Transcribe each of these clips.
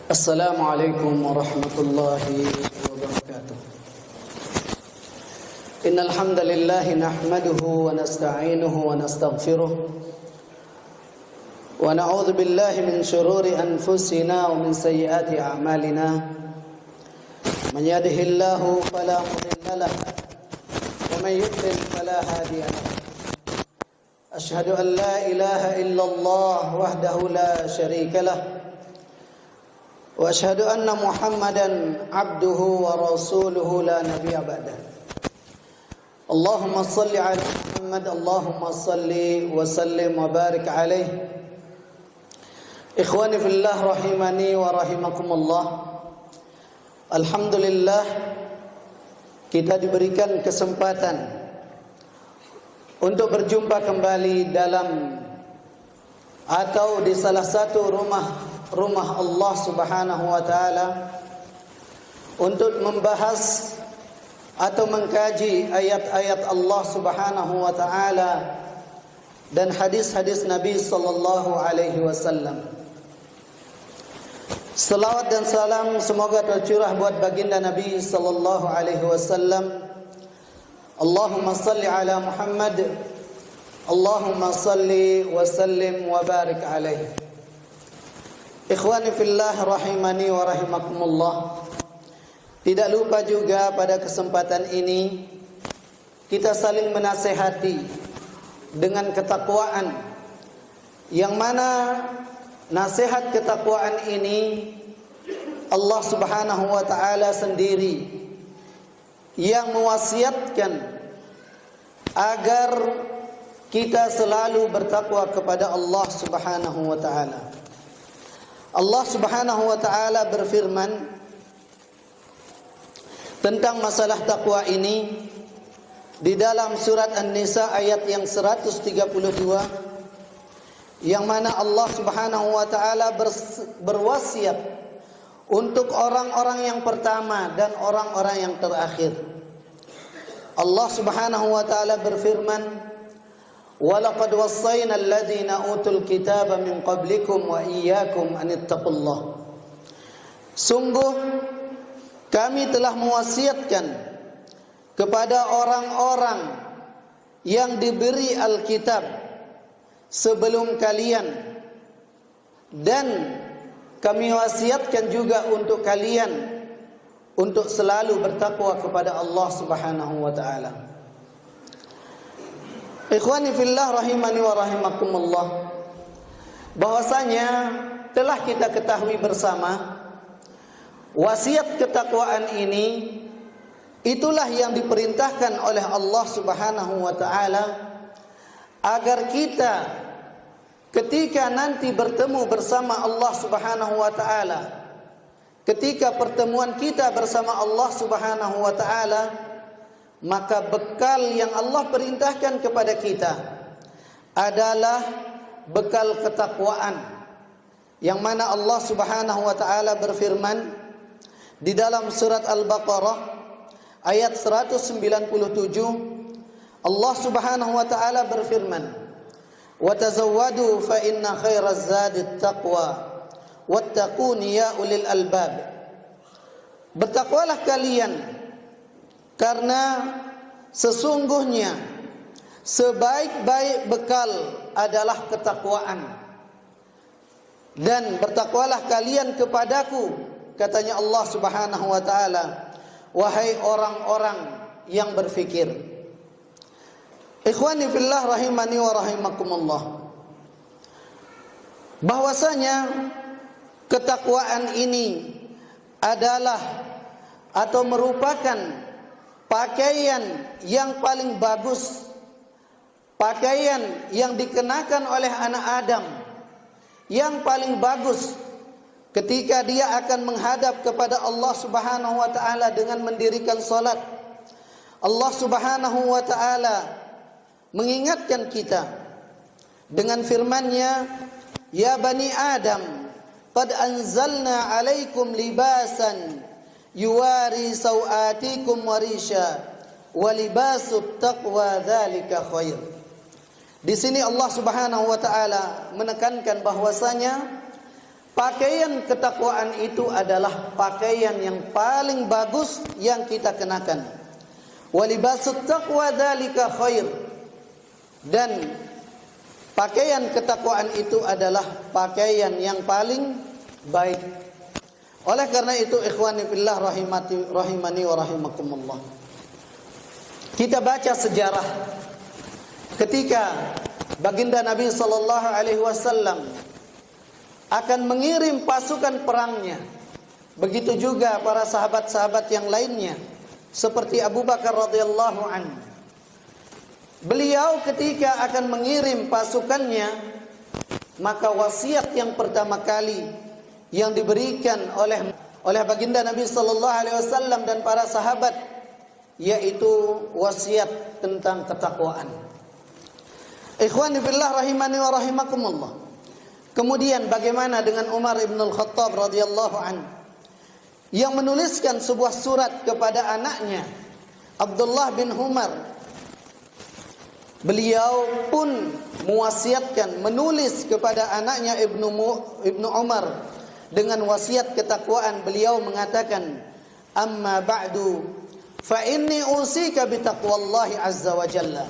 Assalamualaikum warahmatullahi wabarakatuh. Innal hamdalillah nahmaduhu wa nasta'inuhu wa nastaghfiruh wa na'udzu billahi min shururi anfusina wa min sayyiati a'malina. Man yahdihillahu fala mudilla lahu wa man yudlil fala hadiya lahu. Ashhadu an la ilaha illallah wahdahu la syarika lahu wa ashhadu anna Muhammadan abduhu wa rasuluhu la nabiyya ba'dah. Allahumma salli ala Muhammad, Allahumma salli wa sallim wa barik alaihi. Ikhwani fillah rahimani wa rahimakumullah. Alhamdulillah kita diberikan kesempatan untuk berjumpa kembali dalam atau di salah satu rumah Allah Subhanahu wa taala untuk membahas atau mengkaji ayat-ayat Allah Subhanahu wa taala dan hadis-hadis Nabi sallallahu alaihi wasallam. Salawat dan salam semoga tercurah buat baginda Nabi sallallahu alaihi wasallam. Allahumma salli ala Muhammad, Allahumma salli wa sallim wa barik alaihi. Ikhwani fillah rahimani wa rahimakumullah. Tidak lupa juga pada kesempatan ini kita saling menasehati dengan ketakwaan, yang mana nasihat ketakwaan ini Allah Subhanahu wa taala sendiri yang mewasiatkan agar kita selalu bertakwa kepada Allah Subhanahu wa taala. Allah Subhanahu wa taala berfirman tentang masalah takwa ini di dalam surat An-Nisa ayat yang 132, yang mana Allah Subhanahu wa taala berwasiat untuk orang-orang yang pertama dan orang-orang yang terakhir. Allah Subhanahu wa taala berfirman, "Walaqad wassayna alladziina utul kitaba min qablikum wa iyyakum an ittaqullah." Sungguh kami telah mewasiatkan kepada orang-orang yang diberi Alkitab sebelum kalian, dan kami wasiatkan juga untuk kalian untuk selalu bertakwa kepada Allah Subhanahu wa taala. Ikhwani fillah rahimani wa rahimakumullah, bahwasanya telah kita ketahui bersama wasiat ketakwaan ini itulah yang diperintahkan oleh Allah Subhanahu wa taala agar kita ketika nanti bertemu bersama Allah Subhanahu wa taala, ketika pertemuan kita bersama Allah Subhanahu wa taala, maka bekal yang Allah perintahkan kepada kita adalah bekal ketakwaan, yang mana Allah Subhanahu wa taala berfirman di dalam surat Al-Baqarah ayat 197, Allah Subhanahu wa taala berfirman, "Wa tazawwadu fa inna khairaz zadit taqwa wattaquni ya ulil albab." Bertakwalah kalian, karena sesungguhnya sebaik-baik bekal adalah ketakwaan. Dan bertakwalah kalian kepadaku, katanya Allah Subhanahu wa taala, wahai orang-orang yang berfikir. Ikhwani fillah rahimani wa rahimakumullah, bahwasanya ketakwaan ini adalah atau merupakan pakaian yang paling bagus, pakaian yang dikenakan oleh anak Adam, yang paling bagus ketika dia akan menghadap kepada Allah Subhanahu wa taala dengan mendirikan salat. Allah Subhanahu wa taala mengingatkan kita dengan firman-Nya, "Ya bani Adam, qad anzalna 'alaikum libasan yuwari sawatikum warisha wa libasut taqwa dzalika khair." Di sini Allah Subhanahu wa taala menekankan bahwasanya pakaian ketakwaan itu adalah pakaian yang paling bagus yang kita kenakan. Walibasut taqwa dzalika khair. Dan pakaian ketakwaan itu adalah pakaian yang paling baik. Oleh karena itu ikhwani fillah rahimani wa rahimakumullah. Kita baca sejarah ketika baginda Nabi sallallahu alaihi wasallam akan mengirim pasukan perangnya. Begitu juga para sahabat-sahabat yang lainnya seperti Abu Bakar radhiyallahu anhu. Beliau ketika akan mengirim pasukannya, maka wasiat yang pertama kali yang diberikan oleh baginda Nabi sallallahu alaihi wasallam dan para sahabat yaitu wasiat tentang ketakwaan. Ikhwani fillah rahimani wa rahimakumullah. Kemudian bagaimana dengan Umar ibn al-Khattab radhiyallahu anhu yang menuliskan sebuah surat kepada anaknya Abdullah bin Umar. Beliau pun mewasiatkan menulis kepada anaknya Ibnu Umar dengan wasiat ketakwaan. Beliau mengatakan, "Amma ba'du fa inni usika bi taqwallahi azza wa jalla."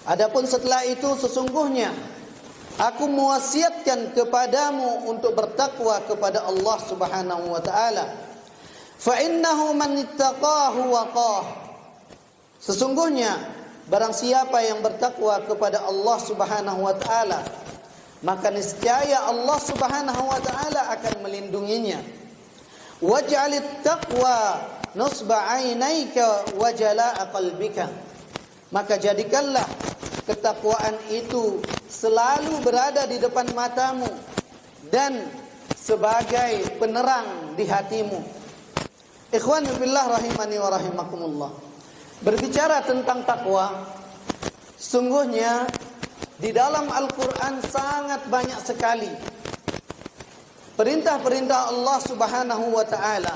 Adapun setelah itu sesungguhnya aku mewasiatkan kepadamu untuk bertakwa kepada Allah Subhanahu wa taala. Fa innahu man ittaqahu waqah. Sesungguhnya barang siapa yang bertakwa kepada Allah Subhanahu wa taala, maka niscaya Allah Subhanahu wa taala akan melindunginya. Waj'alit taqwa nusba 'ainaika wa jalaa qalbika. Maka jadikanlah ketakwaan itu selalu berada di depan matamu dan sebagai penerang di hatimu. Ikhwani fillah rahimani wa rahimakumullah. Berbicara tentang takwa, sungguhnya di dalam Al-Quran sangat banyak sekali perintah-perintah Allah Subhanahu wa taala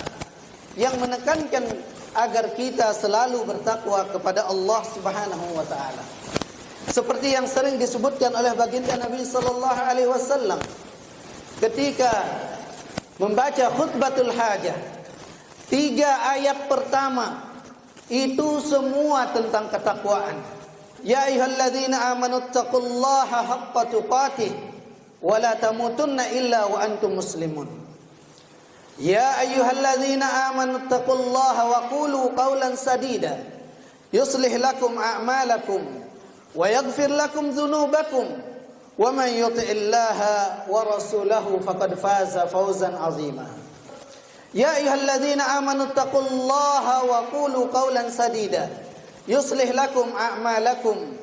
yang menekankan agar kita selalu bertakwa kepada Allah Subhanahu wa taala. Seperti yang sering disebutkan oleh baginda Nabi sallallahu alaihi wasallam ketika membaca khutbatul hajah. 3 ayat pertama itu semua tentang ketakwaan. Ya ayyuhalladzina amanu taqullaha haqqa tuqatih wa la tamutunna illa wa antum muslimun. Ya ayyuhalladzina amanu taqullaha wa qulu qawlan sadida yuslih lakum a'malakum wa yaghfir lakum dhunubakum wa man yuti'illaha wa rasulahu faqad faza fawzan 'azima. Ya ayyuhalladzina amanu taqullaha wa qulu qawlan sadida yuslih lakum a'malakum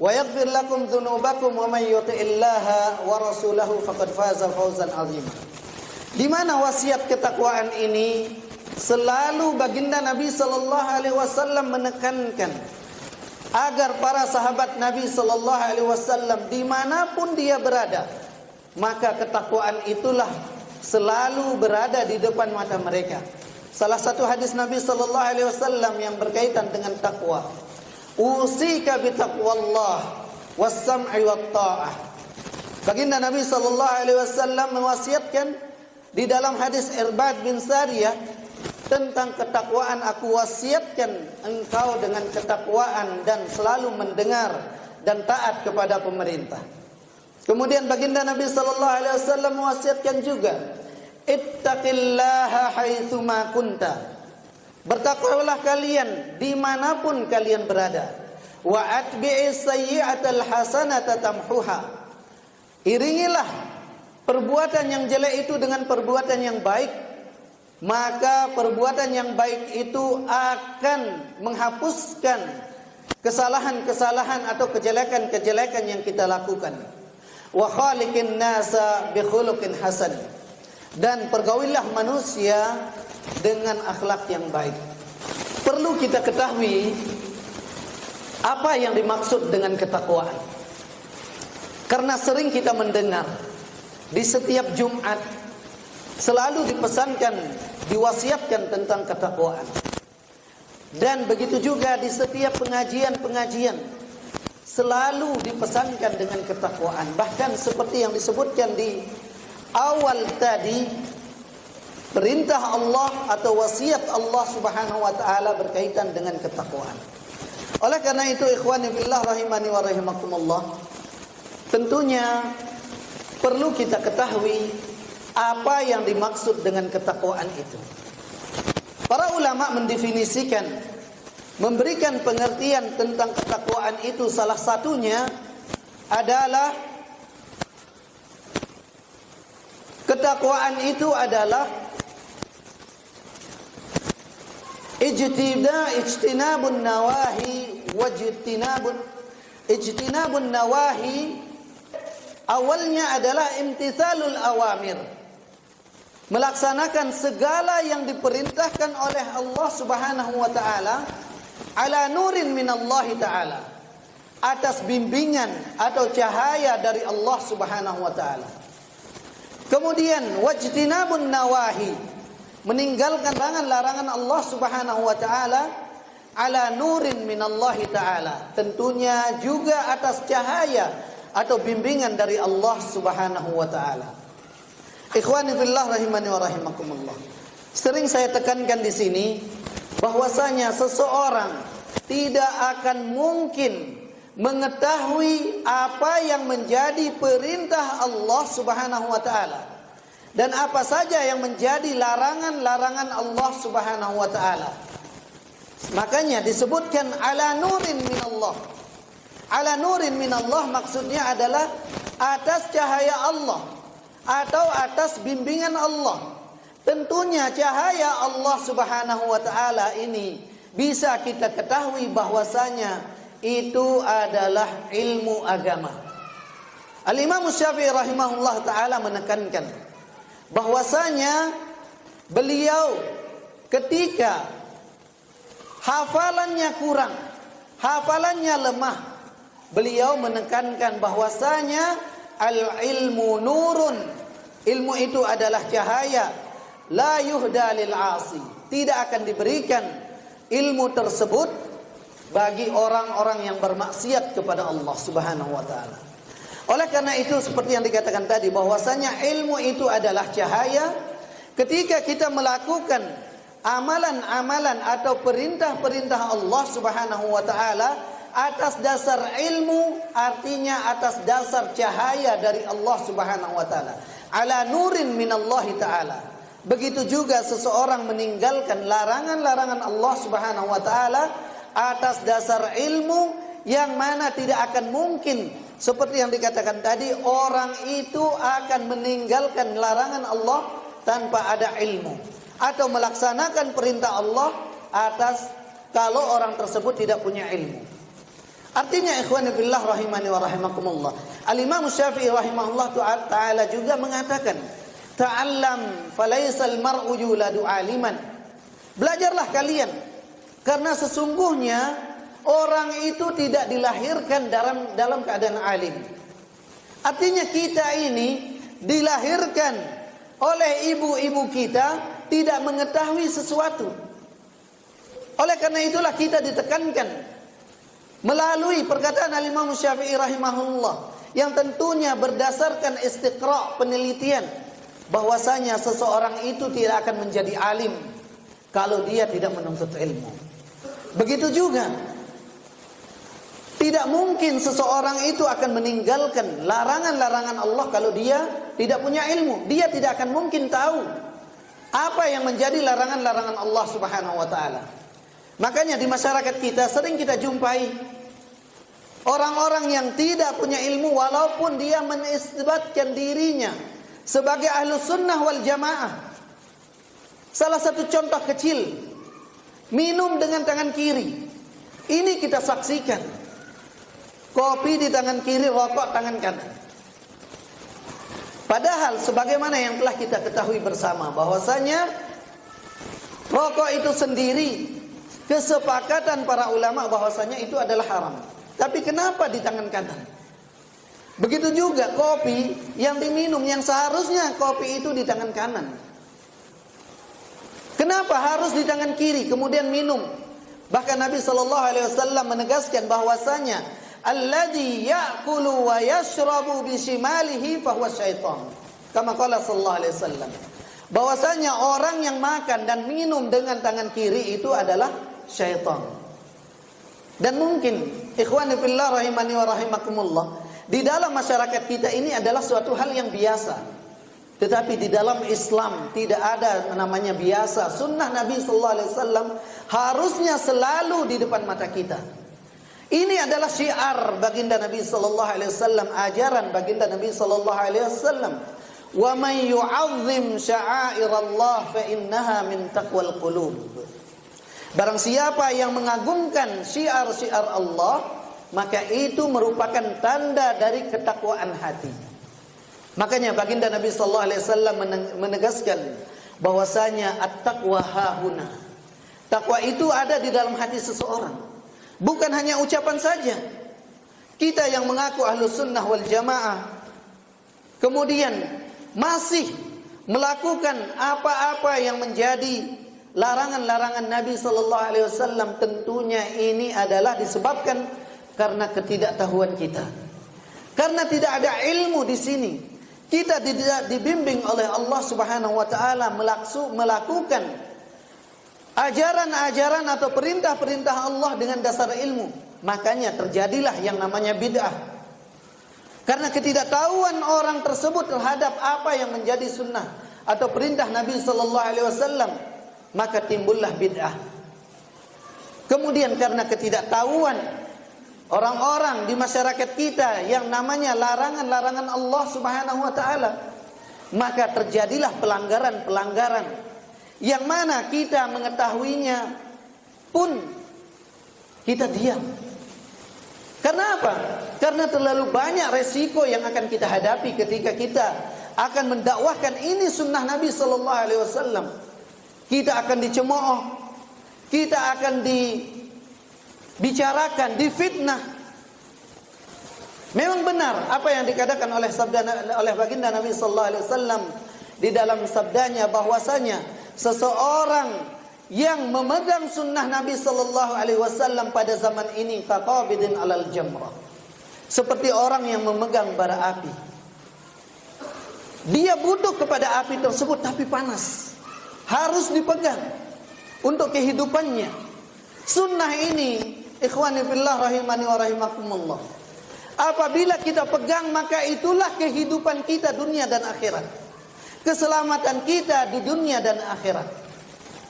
wa yaghfir lakum dhunubakum wa man yuti'illaha wa rasulahu faqad faza fawzan 'azima. Di mana wasiat ketakwaan ini selalu baginda Nabi sallallahu alaihi wasallam menekankan agar para sahabat Nabi sallallahu alaihi wasallam dimanapun dia berada, maka ketakwaan itulah selalu berada di depan mata mereka. Salah satu hadis Nabi sallallahu alaihi wasallam yang berkaitan dengan takwa, usika bi taqwallah was-sam'i wat-tha'ah. Baginda Nabi sallallahu alaihi wasallam mewasiatkan di dalam hadis Irbad bin Sariyah tentang ketakwaan, aku wasiatkan engkau dengan ketakwaan dan selalu mendengar dan taat kepada pemerintah. Kemudian baginda Nabi sallallahu alaihi wasallam mewasiatkan juga, ittaqillaha haitsu ma kunta. Bertakwalah kalian dimanapun kalian berada. Wa atbi'is sayyi'atal hasanata tamhuha. Iringilah perbuatan yang jelek itu dengan perbuatan yang baik, maka perbuatan yang baik itu akan menghapuskan kesalahan-kesalahan atau kejelekan-kejelekan yang kita lakukan. Wa khaliqin nasa bi khuluqin hasan. Dan pergaulilah manusia dengan akhlak yang baik. Perlu kita ketahui apa yang dimaksud dengan ketakwaan. Karena sering kita mendengar di setiap Jumat selalu dipesankan, diwasiatkan tentang ketakwaan. Dan begitu juga di setiap pengajian-pengajian selalu dipesankan dengan ketakwaan. Bahkan seperti yang disebutkan di awal tadi, perintah Allah atau wasiat Allah Subhanahu wa taala berkaitan dengan ketakwaan. Oleh karena itu ikhwani fillah rahimani wa rahimakumullah, tentunya perlu kita ketahui apa yang dimaksud dengan ketakwaan itu. Para ulama mendefinisikan, memberikan pengertian tentang ketakwaan itu, salah satunya adalah ketakwaan itu adalah ijtinabun nawahi ijtinabun nawahi. Awalnya adalah imtithalul awamir, melaksanakan segala yang diperintahkan oleh Allah Subhanahu wa taala ala nurin minallahi taala, atas bimbingan atau cahaya dari Allah Subhanahu wa taala. Kemudian wajtinabun nawahi, meninggalkan larangan Allah Subhanahu wa taala ala nurin minallahi taala, tentunya juga atas cahaya atau bimbingan dari Allah Subhanahu wa taala. Ikhwani fillah rahimani wa rahimakumullah. Sering saya tekankan di sini bahwasanya seseorang tidak akan mungkin mengetahui apa yang menjadi perintah Allah Subhanahu wa taala dan apa saja yang menjadi larangan-larangan Allah Subhanahu wa taala. Makanya disebutkan ala nurin minallah. Ala nurin minallah maksudnya adalah atas cahaya Allah atau atas bimbingan Allah. Tentunya cahaya Allah Subhanahu wa taala ini bisa kita ketahui bahwasanya itu adalah ilmu agama. Al-Imam Syafi'i rahimahullah taala menekankan bahwasanya beliau ketika hafalannya kurang, hafalannya lemah, beliau menekankan bahwasanya al-ilmu nurun, ilmu itu adalah cahaya, la yuhda lil asi, tidak akan diberikan ilmu tersebut bagi orang-orang yang bermaksiat kepada Allah Subhanahu wa taala. Oleh karena itu seperti yang dikatakan tadi bahwasanya ilmu itu adalah cahaya. Ketika kita melakukan amalan-amalan atau perintah-perintah Allah Subhanahu wa taala atas dasar ilmu, artinya atas dasar cahaya dari Allah Subhanahu wa taala, ala nurin minallahi taala. Begitu juga seseorang meninggalkan larangan-larangan Allah Subhanahu wa taala atas dasar ilmu, yang mana tidak akan mungkin seperti yang dikatakan tadi, orang itu akan meninggalkan larangan Allah tanpa ada ilmu, atau melaksanakan perintah Allah atas kalau orang tersebut tidak punya ilmu. Artinya ikhwani fillah rahimani wa rahimakumullah, Al-Imam Syafi'i rahimahullah ta'ala juga mengatakan, ta'allam falaisal mar'u yuladu aliman. Belajarlah kalian, karena sesungguhnya orang itu tidak dilahirkan dalam keadaan alim. Artinya kita ini dilahirkan oleh ibu-ibu kita tidak mengetahui sesuatu. Oleh karena itulah kita ditekankan melalui perkataan Al-Imam Syafi'i rahimahullah, yang tentunya berdasarkan istiqra', penelitian, bahwasanya seseorang itu tidak akan menjadi alim kalau dia tidak menuntut ilmu. Begitu juga tidak mungkin seseorang itu akan meninggalkan larangan-larangan Allah kalau dia tidak punya ilmu. Dia tidak akan mungkin tahu apa yang menjadi larangan-larangan Allah Subhanahu wa taala. Makanya di masyarakat kita sering kita jumpai orang-orang yang tidak punya ilmu walaupun dia menisbatkan dirinya sebagai ahlus sunnah wal jamaah. Salah satu contoh kecil, minum dengan tangan kiri. Ini kita saksikan. Kopi di tangan kiri, rokok tangan kanan. Padahal sebagaimana yang telah kita ketahui bersama bahwasanya rokok itu sendiri kesepakatan para ulama bahwasanya itu adalah haram. Tapi kenapa di tangan kanan? Begitu juga kopi yang diminum, yang seharusnya kopi itu di tangan kanan. Kenapa harus di tangan kiri kemudian minum? Bahkan Nabi SAW menegaskan bahwasanya alladzi ya'kulu wa yashrabu bishimalihi fahuwa syaitan. Kama qala sallallahu alaihi wasallam. Bahwasanya orang yang makan dan minum dengan tangan kiri itu adalah syaitan. Dan mungkin ikhwani fillah rahimani wa rahimakumullah, di dalam masyarakat kita ini adalah suatu hal yang biasa. Tetapi di dalam Islam tidak ada namanya biasa. Sunnah Nabi sallallahu alaihi wasallam harusnya selalu di depan mata kita. Ini adalah syiar baginda Nabi sallallahu alaihi wasallam, ajaran baginda Nabi sallallahu alaihi wasallam. Wa may yu'azzim sya'airallah fa innaha min taqwal qulub. Barang siapa yang mengagungkan syiar-syiar Allah, maka itu merupakan tanda dari ketakwaan hati. Makanya baginda Nabi sallallahu alaihi wasallam menegaskan bahwasanya at-taqwa hahuna. Takwa itu ada di dalam hati seseorang. Bukan hanya ucapan saja. Kita yang mengaku ahlus sunnah wal jamaah, kemudian masih melakukan apa-apa yang menjadi larangan-larangan Nabi sallallahu alaihi wasallam, tentunya ini adalah disebabkan karena ketidaktahuan kita. Karena tidak ada ilmu di sini. Kita tidak dibimbing oleh Allah Subhanahu wa taala melakukan ajaran-ajaran atau perintah-perintah Allah dengan dasar ilmu. Makanya terjadilah yang namanya bid'ah. Karena ketidaktahuan orang tersebut terhadap apa yang menjadi sunnah atau perintah Nabi sallallahu alaihi wasallam, maka timbullah bid'ah. Kemudian karena ketidaktahuan orang-orang di masyarakat kita yang namanya larangan-larangan Allah Subhanahu wa taala, maka terjadilah pelanggaran-pelanggaran yang mana kita mengetahuinya pun kita diam. Karena apa? Karena terlalu banyak resiko yang akan kita hadapi ketika kita akan mendakwahkan ini sunnah Nabi sallallahu alaihi wasallam. Kita akan dicemooh, kita akan dibicarakan, difitnah. Memang benar apa yang dikatakan oleh baginda Nabi sallallahu alaihi wasallam di dalam sabdanya, bahwasanya seseorang yang memegang sunnah Nabi sallallahu alaihi wasallam pada zaman ini kaqabidin alal jamrah, seperti orang yang memegang bara api. Dia butuh kepada api tersebut tapi panas, harus dipegang untuk kehidupannya. Sunnah ini ikhwani fillah rahimani wa rahimakumullah, apabila kita pegang maka itulah kehidupan kita dunia dan akhirat, keselamatan kita di dunia dan akhirat.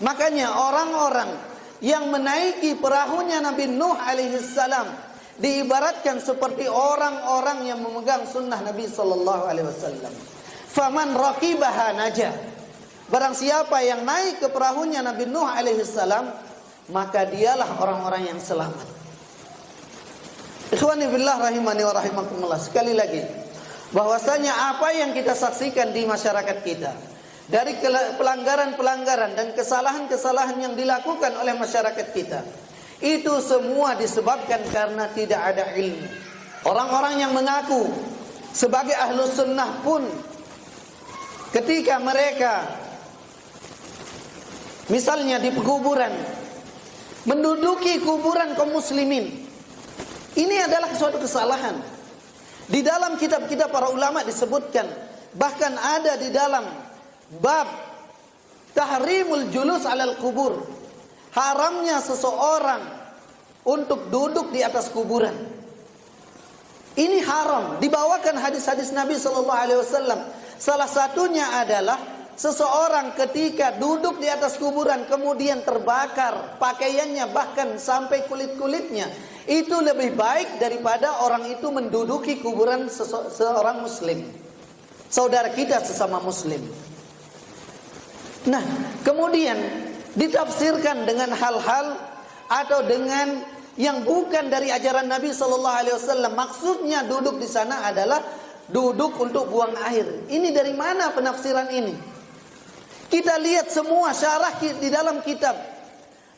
Makanya orang-orang yang menaiki perahunya Nabi Nuh alaihi salam diibaratkan seperti orang-orang yang memegang sunnah Nabi sallallahu alaihi wasallam. Faman raqibaha najah. Barang siapa yang naik ke perahunya Nabi Nuh alaihi salam, maka dialah orang-orang yang selamat. Ikhwani fillah rahimani wa rahimakumullah, sekali lagi bahwasanya apa yang kita saksikan di masyarakat kita dari pelanggaran-pelanggaran dan kesalahan-kesalahan yang dilakukan oleh masyarakat kita, itu semua disebabkan karena tidak ada ilmu. Orang-orang yang mengaku sebagai ahlus sunnah pun ketika mereka misalnya di kuburan, menduduki kuburan kaum muslimin, ini adalah suatu kesalahan. Di dalam kitab-kitab para ulama disebutkan, bahkan ada di dalam bab tahrimul julus alal kubur, haramnya seseorang untuk duduk di atas kuburan. Ini haram. Dibawakan hadis-hadis Nabi sallallahu alaihi wasallam. Salah satunya adalah seseorang ketika duduk di atas kuburan kemudian terbakar pakaiannya bahkan sampai kulit-kulitnya, itu lebih baik daripada orang itu menduduki kuburan seorang muslim, saudara kita sesama muslim. Nah, kemudian ditafsirkan dengan hal-hal atau dengan yang bukan dari ajaran Nabi sallallahu alaihi wasallam. Maksudnya duduk di sana adalah duduk untuk buang air. Ini dari mana penafsiran ini? Kita lihat semua syarah di dalam kitab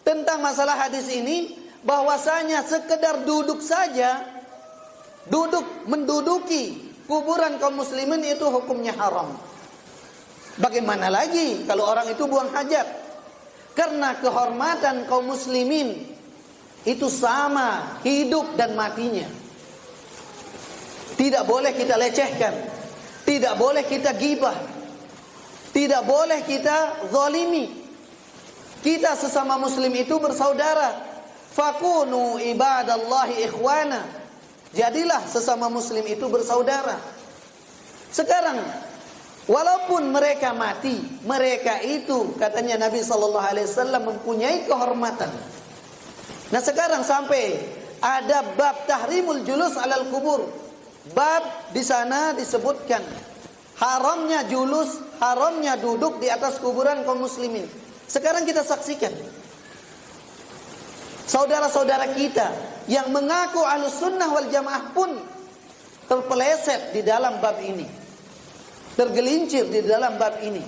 tentang masalah hadis ini, bahwasanya sekedar duduk saja, menduduki kuburan kaum muslimin itu hukumnya haram. Bagaimana lagi kalau orang itu buang hajat? Karena kehormatan kaum muslimin itu sama hidup dan matinya. Tidak boleh kita lecehkan, tidak boleh kita ghibah, tidak boleh kita zalimi. Kita sesama muslim itu bersaudara. Fakunu ibadallahi ikhwana. Jadilah sesama muslim itu bersaudara. Sekarang walaupun mereka mati, mereka itu katanya Nabi SAW mempunyai kehormatan. Nah sekarang sampai ada bab tahrimul julus alal kubur. Bab di sana disebutkan haramnya julus, haramnya duduk di atas kuburan kaum muslimin. Sekarang kita saksikan saudara-saudara kita yang mengaku ahlus sunnah wal jamaah pun terpeleset di dalam bab ini, tergelincir di dalam bab ini.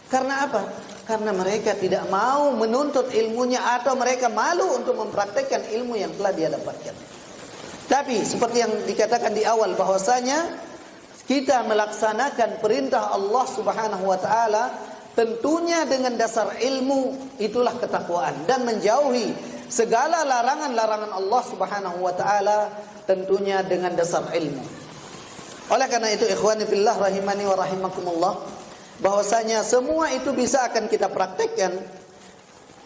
Karena apa? Karena mereka tidak mau menuntut ilmunya atau mereka malu untuk mempraktekkan ilmu yang telah dia dapatkan. Tapi seperti yang dikatakan di awal bahwasanya kita melaksanakan perintah Allah Subhanahu wa taala tentunya dengan dasar ilmu, itulah ketakwaan, dan menjauhi segala larangan-larangan Allah Subhanahu wa taala tentunya dengan dasar ilmu. Oleh karena itu ikhwani fillah rahimani wa rahimakumullah, bahwasanya semua itu bisa akan kita praktekkan,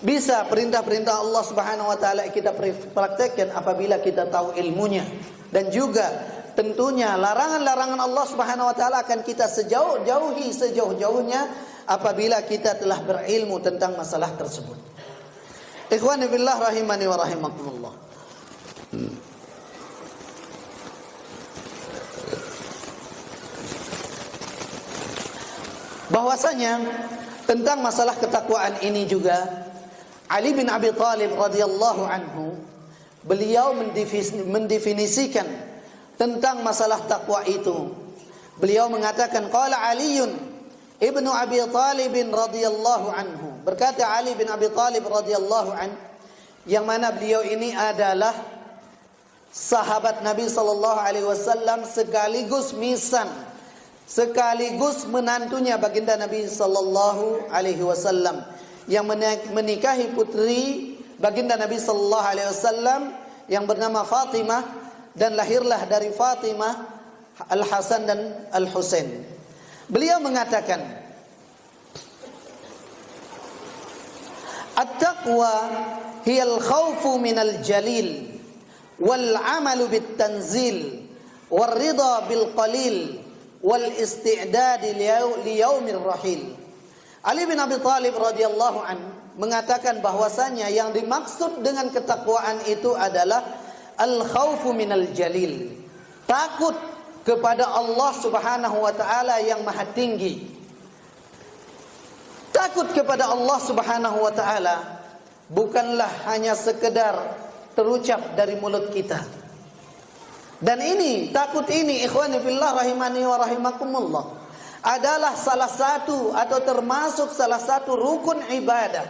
bisa perintah-perintah Allah Subhanahu wa taala kita praktekkan apabila kita tahu ilmunya, dan juga tentunya larangan-larangan Allah Subhanahu wa taala akan kita sejauh-jauhnya apabila kita telah berilmu tentang masalah tersebut. Ikhwani fillah rahimani wa rahimakumullah. Bahwasanya tentang masalah ketakwaan ini juga Ali bin Abi Thalib radhiyallahu anhu, beliau mendefinisikan tentang masalah takwa itu. Beliau mengatakan qala Aliun ibnu Abi Thalib radhiyallahu anhu, berkata Ali bin Abi Thalib radhiyallahu anhu, yang mana beliau ini adalah sahabat Nabi sallallahu alaihi wasallam sekaligus misan, sekaligus menantunya baginda Nabi sallallahu alaihi wasallam yang menikahi putri baginda Nabi sallallahu alaihi wasallam yang bernama Fatimah, dan lahirlah dari Fatimah Al-Hasan dan Al-Husain. Beliau mengatakan, at-taqwa hiyal khawfu minal jalil wal amalu bit tanzil wal ridha bil qalil wal isti'dad li yaumir rahil. Ali bin Abi Thalib radhiyallahu anhu mengatakan bahwasanya yang dimaksud dengan ketakwaan itu adalah al-khaufu minal jalil, takut kepada Allah Subhanahu wa taala yang maha tinggi. Takut kepada Allah Subhanahu wa taala bukanlah hanya sekedar terucap dari mulut kita. Dan ini, takut ini ikhwani fillah rahimani wa rahimakumullah, adalah salah satu atau termasuk salah satu rukun ibadah.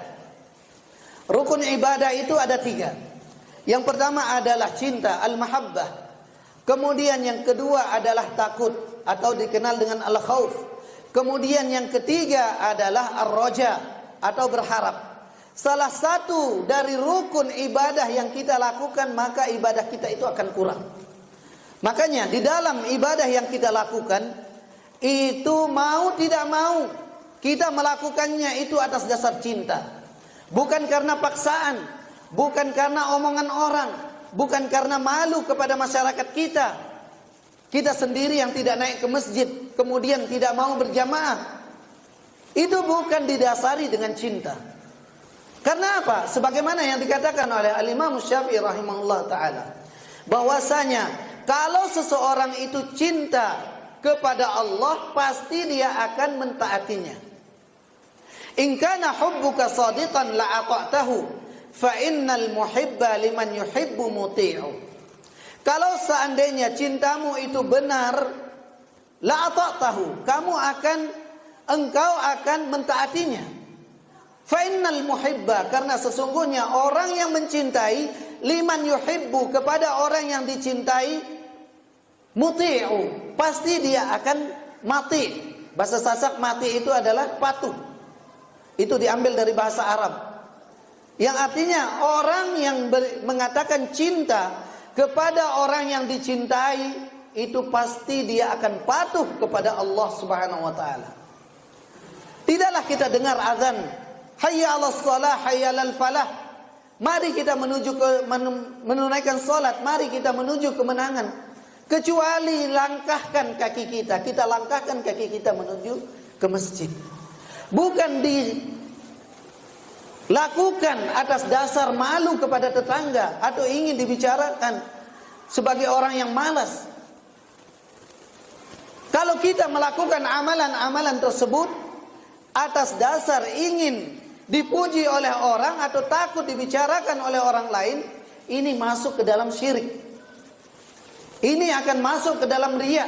Rukun ibadah itu ada 3. Yang pertama adalah cinta, al-mahabbah. Kemudian yang kedua adalah takut atau dikenal dengan al-khauf. Kemudian yang ketiga adalah ar-raja atau berharap. Salah satu dari rukun ibadah yang kita lakukan, maka ibadah kita itu akan kurang. Makanya di dalam ibadah yang kita lakukan itu mau tidak mau kita melakukannya itu atas dasar cinta, bukan karena paksaan, bukan karena omongan orang, bukan karena malu kepada masyarakat kita. Kita sendiri yang tidak naik ke masjid kemudian tidak mau berjamaah, itu bukan didasari dengan cinta. Karena apa? Sebagaimana yang dikatakan oleh Al-Imam Syafi'i rahimahullah ta'ala, bahwasanya kalau seseorang itu cinta kepada Allah, pasti dia akan mentaatinya. In kana hubbuka sadiqan la'ata'tahu fa innal muhibba liman yuhibbu muti'u. Kalau seandainya cintamu itu benar, la'ata'tahu, engkau akan mentaatinya. Fa innal muhibba, karena sesungguhnya orang yang mencintai, liman yuhibbu, kepada orang yang dicintai, muti'u, pasti dia akan mati. Bahasa Sasak mati itu adalah patuh. Itu diambil dari bahasa Arab, yang artinya orang yang mengatakan cinta kepada orang yang dicintai, itu pasti dia akan patuh kepada Allah Subhanahu wa taala. Tidaklah kita dengar azan, hayya 'alas shalah, hayya 'alal falah. Mari kita menuju ke menunaikan salat, mari kita menuju kemenangan. Kecuali langkahkan kaki kita, kita langkahkan kaki kita menuju ke masjid. Bukan dilakukan atas dasar malu kepada tetangga atau ingin dibicarakan sebagai orang yang malas. Kalau kita melakukan amalan-amalan tersebut atas dasar ingin dipuji oleh orang atau takut dibicarakan oleh orang lain, ini masuk ke dalam syirik. Ini akan masuk ke dalam riya.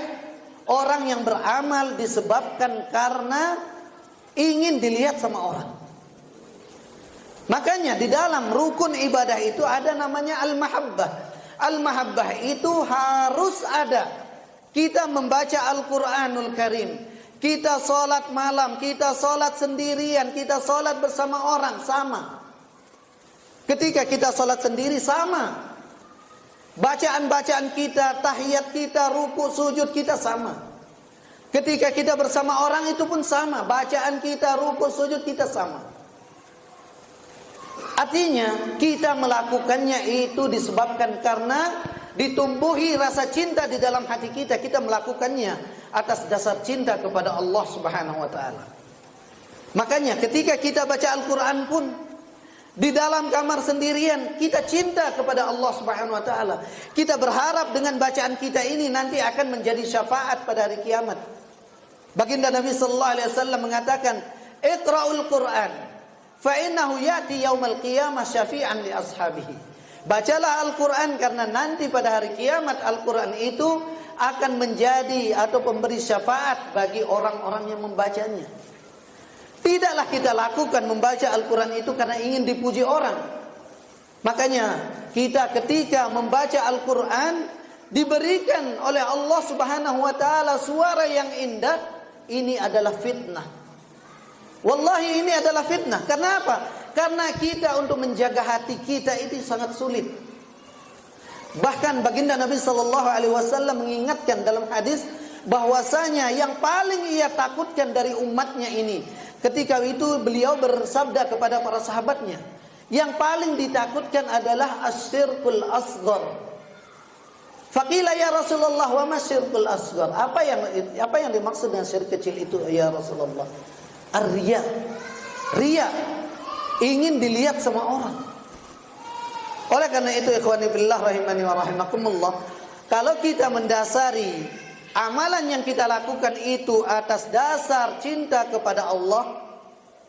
Orang yang beramal disebabkan karena ingin dilihat sama orang. Makanya di dalam rukun ibadah itu ada namanya al-mahabbah. Al-mahabbah itu harus ada. Kita membaca Al-Quranul Karim, kita sholat malam, kita sholat sendirian, kita sholat bersama orang, sama. Ketika kita sholat sendiri, sama. Bacaan-bacaan kita, tahiyat kita, ruku, sujud kita sama. Ketika kita bersama orang itu pun sama. Bacaan kita, ruku, sujud kita sama. Artinya kita melakukannya itu disebabkan karena ditumbuhi rasa cinta di dalam hati kita. Kita melakukannya atas dasar cinta kepada Allah Subhanahu wa taala. Makanya ketika kita baca Al-Quran pun di dalam kamar sendirian, kita cinta kepada Allah Subhanahu wa taala. Kita berharap dengan bacaan kita ini nanti akan menjadi syafaat pada hari kiamat. Baginda Nabi sallallahu alaihi wasallam mengatakan, "Iqra'ul Qur'an fa innahu ya'ti yaumal qiyamah syafi'an li ashabihi." Bacalah Al-Quran karena nanti pada hari kiamat Al-Quran itu akan menjadi atau pemberi syafaat bagi orang-orang yang membacanya. Tidaklah kita lakukan membaca Al-Quran itu karena ingin dipuji orang. Makanya kita ketika membaca Al-Quran diberikan oleh Allah Subhanahu wa taala suara yang indah, ini adalah fitnah. Wallahi ini adalah fitnah. Kenapa? Karena kita untuk menjaga hati kita itu sangat sulit. Bahkan baginda Nabi sallallahu alaihi wasallam mengingatkan dalam hadis bahwasanya yang paling ia takutkan dari umatnya ini, ketika itu beliau bersabda kepada para sahabatnya, yang paling ditakutkan adalah asyirkul asghar. Faqila ya Rasulullah wa ma syirkul asghar? Apa yang dimaksud dengan syirik kecil itu ya Rasulullah? Ar-riya. Riya. Ingin dilihat sama orang. Oleh karena itu ikhwani fillah rahimani wa rahimakumullah, kalau kita mendasari amalan yang kita lakukan itu atas dasar cinta kepada Allah,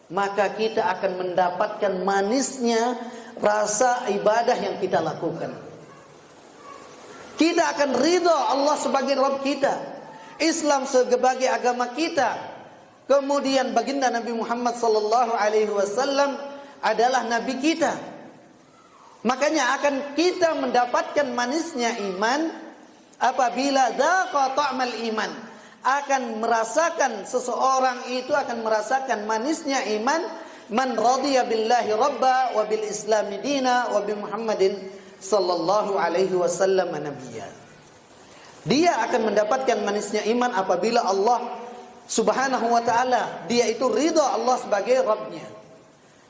maka kita akan mendapatkan manisnya rasa ibadah yang kita lakukan. Kita akan ridha Allah sebagai Rabb kita, Islam sebagai agama kita. Kemudian baginda Nabi Muhammad sallallahu alaihi wasallam adalah nabi kita. Makanya akan kita mendapatkan manisnya iman apabila dzaqa ta'mal iman. Akan merasakan, seseorang itu akan merasakan manisnya iman, man radiya billahi rabba wa bil islami dina wa bi Muhammadin sallallahu alaihi wasallam nabiyya. Dia akan mendapatkan manisnya iman apabila Allah Subhanahu wa taala, dia itu ridha Allah sebagai Rabbnya.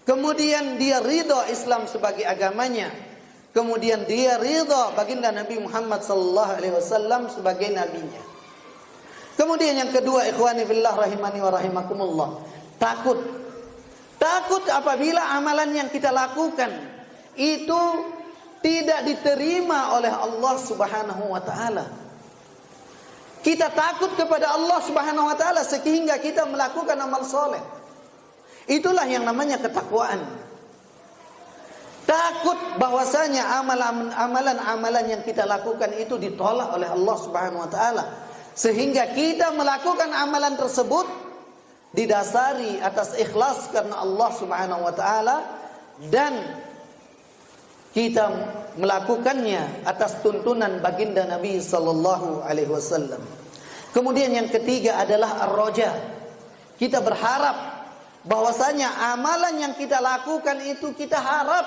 Kemudian dia ridha Islam sebagai agamanya. Kemudian dia ridha baginda Nabi Muhammad sallallahu alaihi wasallam sebagai nabinya. Kemudian yang kedua ikhwani fillah rahimani wa rahimakumullah, takut. Takut apabila amalan yang kita lakukan itu tidak diterima oleh Allah Subhanahu wa taala. Kita takut kepada Allah Subhanahu wa taala sehingga kita melakukan amal soleh. Itulah yang namanya ketakwaan. Takut bahwasanya amalan-amalan yang kita lakukan itu ditolak oleh Allah Subhanahu wa taala, sehingga kita melakukan amalan tersebut didasari atas ikhlas karena Allah Subhanahu wa taala, dan kita melakukannya atas tuntunan baginda Nabi sallallahu alaihi wasallam. Kemudian yang ketiga adalah ar-raja. Kita berharap bahwasanya amalan yang kita lakukan itu kita harap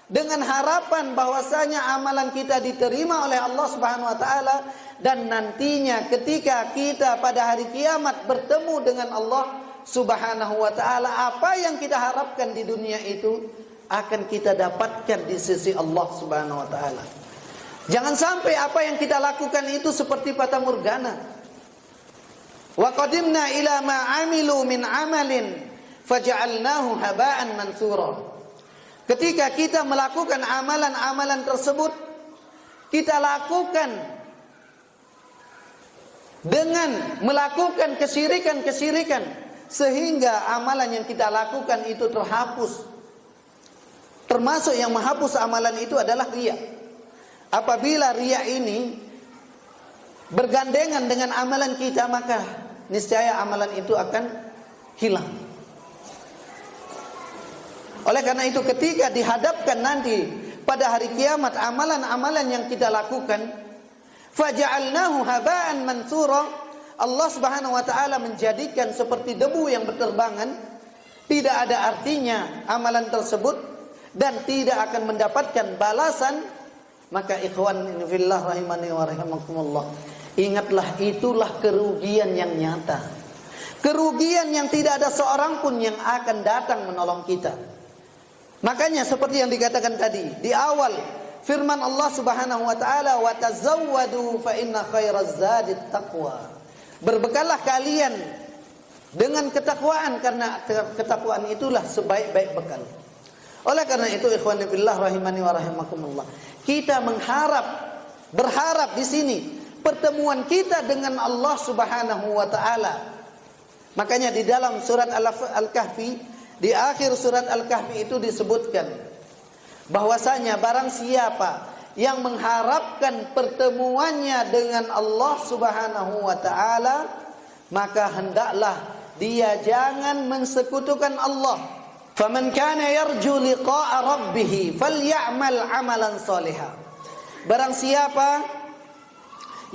dengan harapan bahwasanya amalan kita diterima oleh Allah Subhanahu wa taala, dan nantinya ketika kita pada hari kiamat bertemu dengan Allah Subhanahu wa taala, apa yang kita harapkan di dunia itu akan kita dapatkan di sisi Allah Subhanahu wa taala. Jangan sampai apa yang kita lakukan itu seperti fata morgana. Wa qadimna ila ma 'amilu min 'amalin faja'alnahu haba'an mansura. Ketika kita melakukan amalan-amalan tersebut, kita lakukan dengan melakukan kesyirikan-kesyirikan, sehingga amalan yang kita lakukan itu terhapus. Termasuk yang menghapus amalan itu adalah riya. Apabila riya ini bergandengan dengan amalan kita, maka niscaya amalan itu akan hilang. Oleh karena itu, ketika dihadapkan nanti pada hari kiamat amalan-amalan yang kita lakukan, faja'alnahu haba'an mansura, Allah Subhanahu wa taala menjadikan seperti debu yang berterbangan, tidak ada artinya amalan tersebut dan tidak akan mendapatkan balasan. Maka ikhwan fillah rahimani wa rahimakumullah, ingatlah, itulah kerugian yang nyata, kerugian yang tidak ada seorang pun yang akan datang menolong kita. Makanya seperti yang dikatakan tadi di awal, firman Allah Subhanahu wa taala, wa tazawwadu fa inna khairaz zadit taqwa. Berbekallah kalian dengan ketakwaan, karena ketakwaan itulah sebaik-baik bekal. Oleh karena itu ikhwan fillah rahimani wa rahimakumullah, kita berharap di sini pertemuan kita dengan Allah Subhanahu wa taala. Makanya di dalam surat Al-Kahfi, di akhir surat Al-Kahfi itu disebutkan bahwasanya barang siapa yang mengharapkan pertemuannya dengan Allah Subhanahu wa taala, maka hendaklah dia jangan mensekutukan Allah. Faman kana yarju liqa'a rabbih falyamal 'amalan shalihan. Barang siapa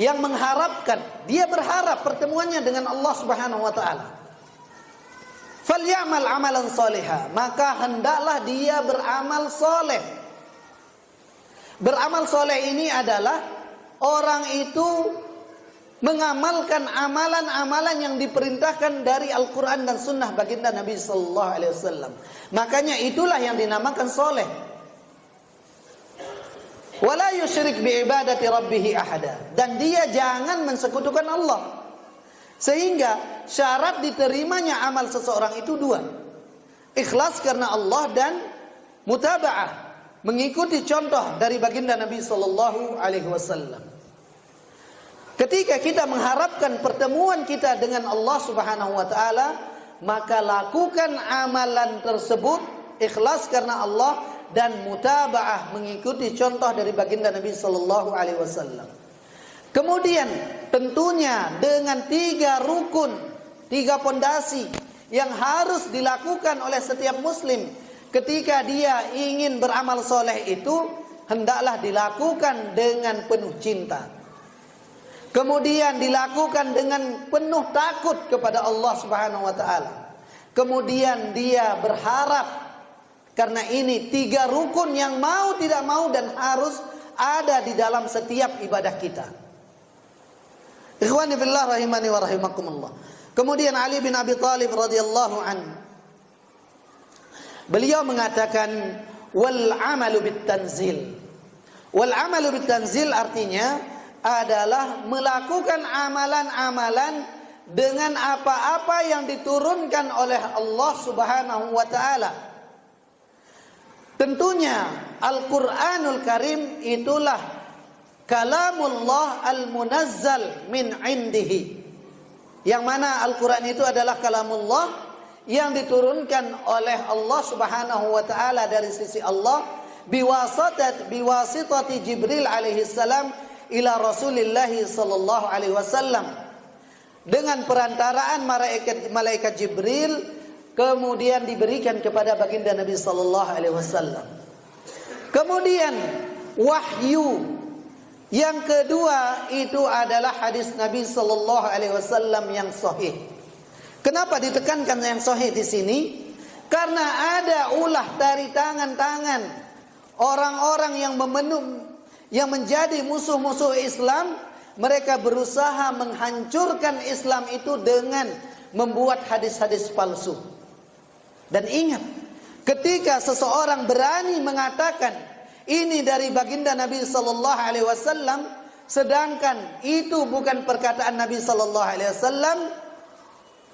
yang mengharapkan, dia berharap pertemuannya dengan Allah Subhanahu wa taala, falyamal 'amalan shalihan, maka hendaklah dia beramal soleh. Beramal soleh ini adalah orang itu mengamalkan amalan-amalan yang diperintahkan dari Al-Quran dan Sunnah baginda Nabi Sallallahu Alaihi Wasallam. Makanya itulah yang dinamakan soleh. Wala yusyrik biibadati rabbih ahada, dan dia jangan mensekutukan Allah. Sehingga syarat diterimanya amal seseorang itu dua: ikhlas karena Allah dan mutaba'ah, mengikuti contoh dari baginda Nabi Sallallahu Alaihi Wasallam. Ketika kita mengharapkan pertemuan kita dengan Allah Subhanahu wa taala, maka lakukan amalan tersebut ikhlas karena Allah dan mutaba'ah, mengikuti contoh dari baginda Nabi sallallahu alaihi wasallam. Kemudian tentunya dengan 3 rukun, 3 pondasi yang harus dilakukan oleh setiap muslim ketika dia ingin beramal soleh itu, hendaklah dilakukan dengan penuh cinta. Kemudian dilakukan dengan penuh takut kepada Allah Subhanahu wa taala. Kemudian dia berharap, karena ini 3 rukun yang mau tidak mau dan harus ada di dalam setiap ibadah kita. Ikhwani fillah rahimani wa rahimakumullah. Kemudian Ali bin Abi Thalib radhiyallahu anhu, beliau mengatakan wal amalu bit tanzil. Wal amalu bit tanzil artinya adalah melakukan amalan-amalan dengan apa-apa yang diturunkan oleh Allah Subhanahu wa taala. Tentunya Al-Qur'anul Karim itulah kalamullah al-munazzal min indihi. Yang mana Al-Qur'an itu adalah kalamullah yang diturunkan oleh Allah Subhanahu wa taala dari sisi Allah biwasitati Jibril alaihi salam ila Rasulillah sallallahu alaihi wasallam, dengan perantaraan malaikat Jibril, kemudian diberikan kepada baginda Nabi sallallahu alaihi wasallam. Kemudian wahyu yang kedua itu adalah hadis Nabi sallallahu alaihi wasallam yang sahih. Kenapa ditekankan yang sahih di sini? Karena ada ulah dari tangan-tangan orang-orang yang menjadi musuh-musuh Islam, mereka berusaha menghancurkan Islam itu dengan membuat hadis-hadis palsu. Dan ingat, ketika seseorang berani mengatakan ini dari baginda Nabi sallallahu alaihi wasallam, sedangkan itu bukan perkataan Nabi sallallahu alaihi wasallam,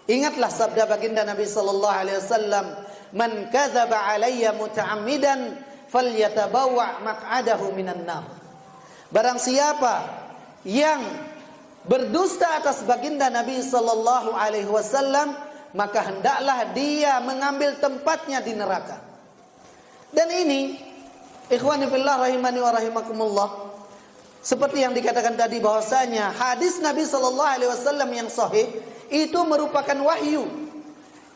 ingatlah sabda baginda Nabi sallallahu alaihi wasallam, "Man kadzaba alayya muta'ammidan falyatabawwa maq'adahu minan nar." Barang siapa yang berdusta atas baginda Nabi sallallahu alaihi wasallam, maka hendaklah dia mengambil tempatnya di neraka. Dan ini, ikhwani fillah rahimani wa rahimakumullah, seperti yang dikatakan tadi bahwasanya hadis Nabi sallallahu alaihi wasallam yang sahih itu merupakan wahyu.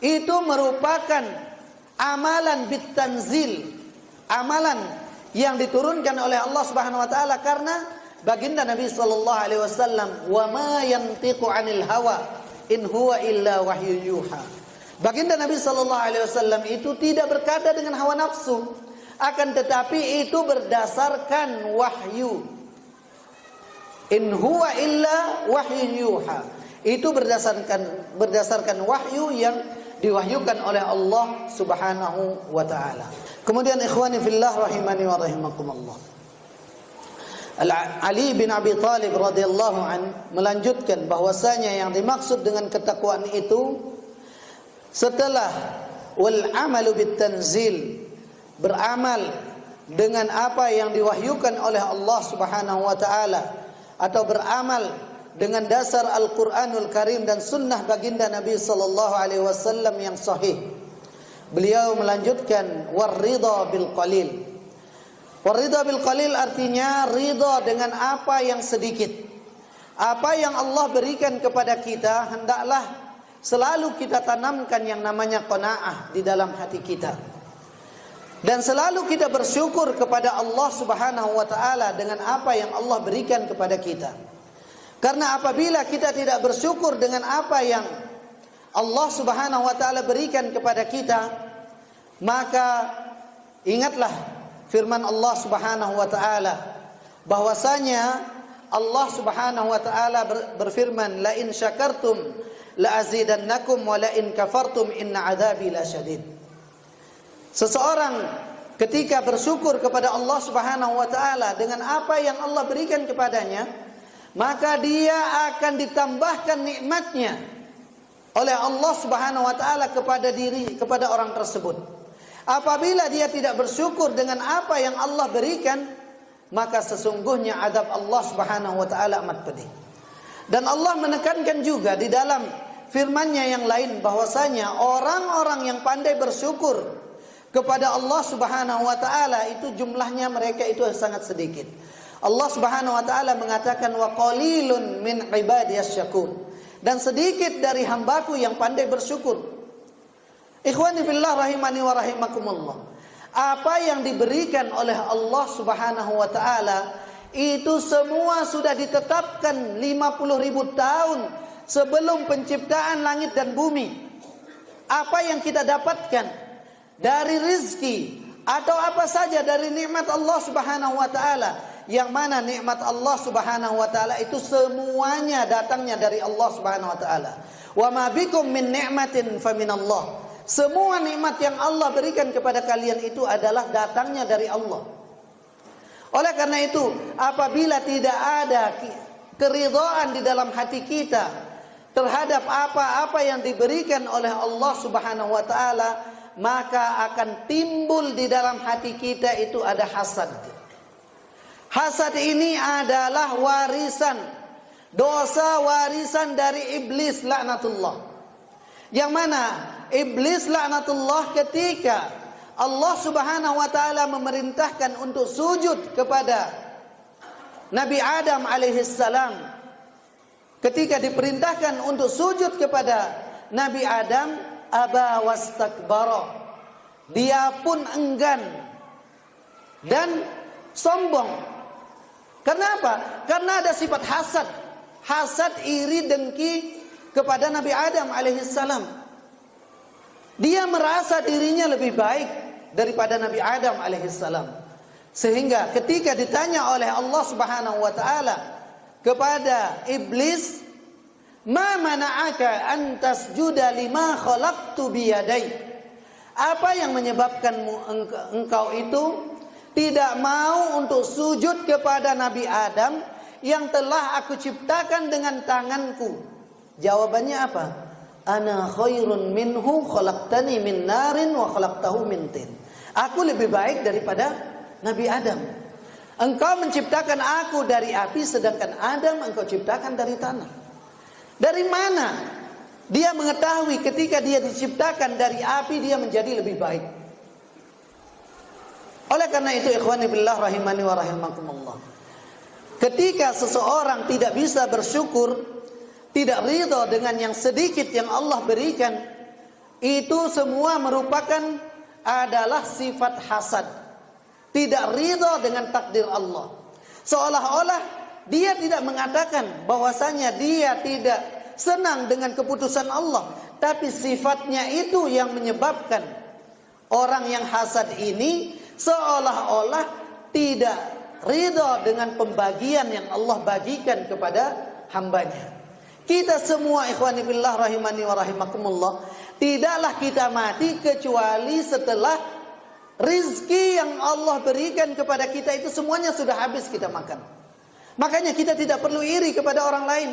Itu merupakan amalan bitanzil, amalan yang diturunkan oleh Allah Subhanahu wa taala, karena baginda Nabi sallallahu alaihi wasallam, "Wa ma yantiqu 'anil hawa in huwa illa wahyu yuha." Baginda Nabi sallallahu alaihi wasallam itu tidak berkata dengan hawa nafsu, akan tetapi itu berdasarkan wahyu. In huwa illa wahyu yuha. Itu berdasarkan wahyu yang diwahyukan oleh Allah Subhanahu wa taala. Kemudian ikhwani fillah rahimani wa rahimakumullah, Ali bin Abi Thalib radhiyallahu an melanjutkan bahwasanya yang dimaksud dengan ketakwaan itu setelah wal amalu bit tanzil, beramal dengan apa yang diwahyukan oleh Allah Subhanahu wa taala, atau beramal dengan dasar Al-Qur'anul Karim dan sunnah baginda Nabi sallallahu alaihi wasallam yang sahih. Beliau melanjutkan war-ridha bil qalil. War-ridha bil qalil artinya ridha dengan apa yang sedikit. Apa yang Allah berikan kepada kita, hendaklah selalu kita tanamkan yang namanya qanaah di dalam hati kita. Dan selalu kita bersyukur kepada Allah Subhanahu wa taala dengan apa yang Allah berikan kepada kita. Karena apabila kita tidak bersyukur dengan apa yang Allah Subhanahu wa taala berikan kepada kita, maka ingatlah firman Allah Subhanahu wa taala bahwasanya Allah Subhanahu wa taala berfirman, "La in syakartum la azidannakum wa la in kafartum inna adzabi lasyadid." Seseorang ketika bersyukur kepada Allah Subhanahu wa taala dengan apa yang Allah berikan kepadanya, maka dia akan ditambahkan nikmatnya oleh Allah Subhanahu wa taala kepada orang tersebut. Apabila dia tidak bersyukur dengan apa yang Allah berikan, maka sesungguhnya azab Allah Subhanahu wa taala amat pedih. Dan Allah menekankan juga di dalam firman-Nya yang lain bahwasanya orang-orang yang pandai bersyukur kepada Allah Subhanahu wa taala itu jumlahnya mereka itu sangat sedikit. Allah Subhanahu wa taala mengatakan, "Wa qalilun min ibadiyas syakur." Dan sedikit dari hambaku yang pandai bersyukur. Ikhwani fillah rahimani wa rahimakumullah. Apa yang diberikan oleh Allah Subhanahu wa taala itu semua sudah ditetapkan 50.000 tahun sebelum penciptaan langit dan bumi. Apa yang kita dapatkan dari rizki atau apa saja dari nikmat Allah Subhanahu wa taala, yang mana nikmat Allah Subhanahu wa taala itu semuanya datangnya dari Allah Subhanahu wa taala. Wa ma bikum min ni'matin faminallah. Semua nikmat yang Allah berikan kepada kalian itu adalah datangnya dari Allah. Oleh karena itu, apabila tidak ada keridhaan di dalam hati kita terhadap apa-apa yang diberikan oleh Allah Subhanahu wa taala, maka akan timbul di dalam hati kita itu ada hasad. Hasad ini adalah warisan, dosa warisan dari iblis laknatullah. Yang mana iblis laknatullah ketika Allah Subhanahu wa taala memerintahkan untuk sujud kepada Nabi Adam alaihissalam, ketika diperintahkan untuk sujud kepada Nabi Adam, aba wastakbara, dia pun enggan dan sombong. Kenapa? Karena ada sifat hasad. Hasad, iri, dengki kepada Nabi Adam alaihissalam. Dia merasa dirinya lebih baik daripada Nabi Adam alaihissalam. Sehingga ketika ditanya oleh Allah Subhanahu wa taala kepada iblis, "Ma mana'aka an tasjuda lima khalaqtu biyadai?" Apa yang menyebabkanmu engkau itu tidak mau untuk sujud kepada Nabi Adam yang telah aku ciptakan dengan tanganku? Jawabannya apa? Ana khairun minhu khalaqtani min narin wa khalaqtahu min tin. Aku lebih baik daripada Nabi Adam. Engkau menciptakan aku dari api, sedangkan Adam engkau ciptakan dari tanah. Dari mana dia mengetahui ketika dia diciptakan dari api dia menjadi lebih baik? Oleh karena itu ikhwani billah rahimani wa rahimakumullah, ketika seseorang tidak bisa bersyukur, tidak ridha dengan yang sedikit yang Allah berikan, itu semua merupakan adalah sifat hasad. Tidak ridha dengan takdir Allah. Seolah-olah dia tidak mengatakan bahwasanya dia tidak senang dengan keputusan Allah, tapi sifatnya itu yang menyebabkan orang yang hasad ini seolah-olah tidak ridha dengan pembagian yang Allah bagikan kepada hambanya. Kita semua ikhwani billah rahimani wa rahimakumullah, tidaklah kita mati kecuali setelah rizki yang Allah berikan kepada kita itu semuanya sudah habis kita makan. Makanya kita tidak perlu iri kepada orang lain.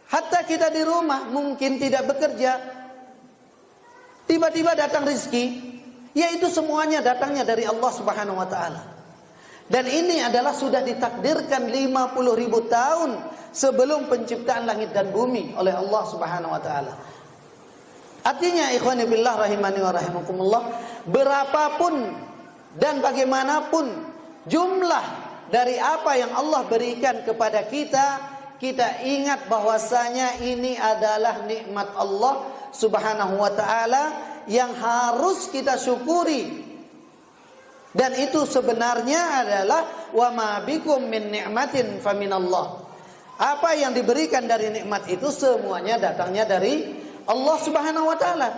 Hatta kita di rumah mungkin tidak bekerja, tiba-tiba datang rizki, yaitu semuanya datangnya dari Allah Subhanahu wa taala. Dan ini adalah sudah ditakdirkan 50.000 tahun sebelum penciptaan langit dan bumi oleh Allah Subhanahu wa taala. Artinya ikhwani billah rahimani wa rahimakumullah, berapapun dan bagaimanapun jumlah dari apa yang Allah berikan kepada kita, kita ingat bahwasanya ini adalah nikmat Allah Subhanahu wa taala yang harus kita syukuri. Dan itu sebenarnya adalah wa ma bikum min ni'matin faminallah. Apa yang diberikan dari nikmat itu semuanya datangnya dari Allah Subhanahu wa taala.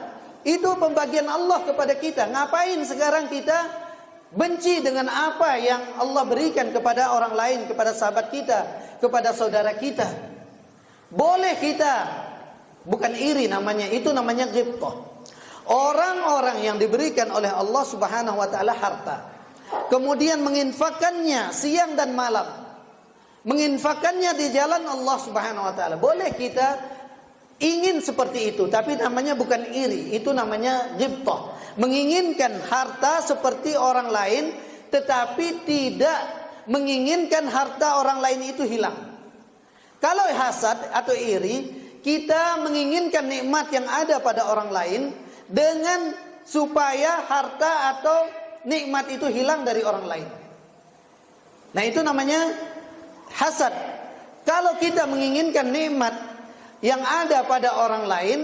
Itu pembagian Allah kepada kita. Ngapain sekarang kita benci dengan apa yang Allah berikan kepada orang lain, kepada sahabat kita, kepada saudara kita? Boleh kita, bukan iri namanya, itu namanya ghibthah. Orang-orang yang diberikan oleh Allah Subhanahu wa taala harta, kemudian menginfakkannya siang dan malam, menginfakkannya di jalan Allah Subhanahu wa taala. Boleh kita ingin seperti itu, tapi namanya bukan iri, itu namanya ghibthah. Menginginkan harta seperti orang lain, tetapi tidak menginginkan harta orang lain itu hilang. Kalau hasad atau iri, kita menginginkan nikmat yang ada pada orang lain dengan supaya harta atau nikmat itu hilang dari orang lain. Nah, itu namanya hasad. Kalau kita menginginkan nikmat yang ada pada orang lain,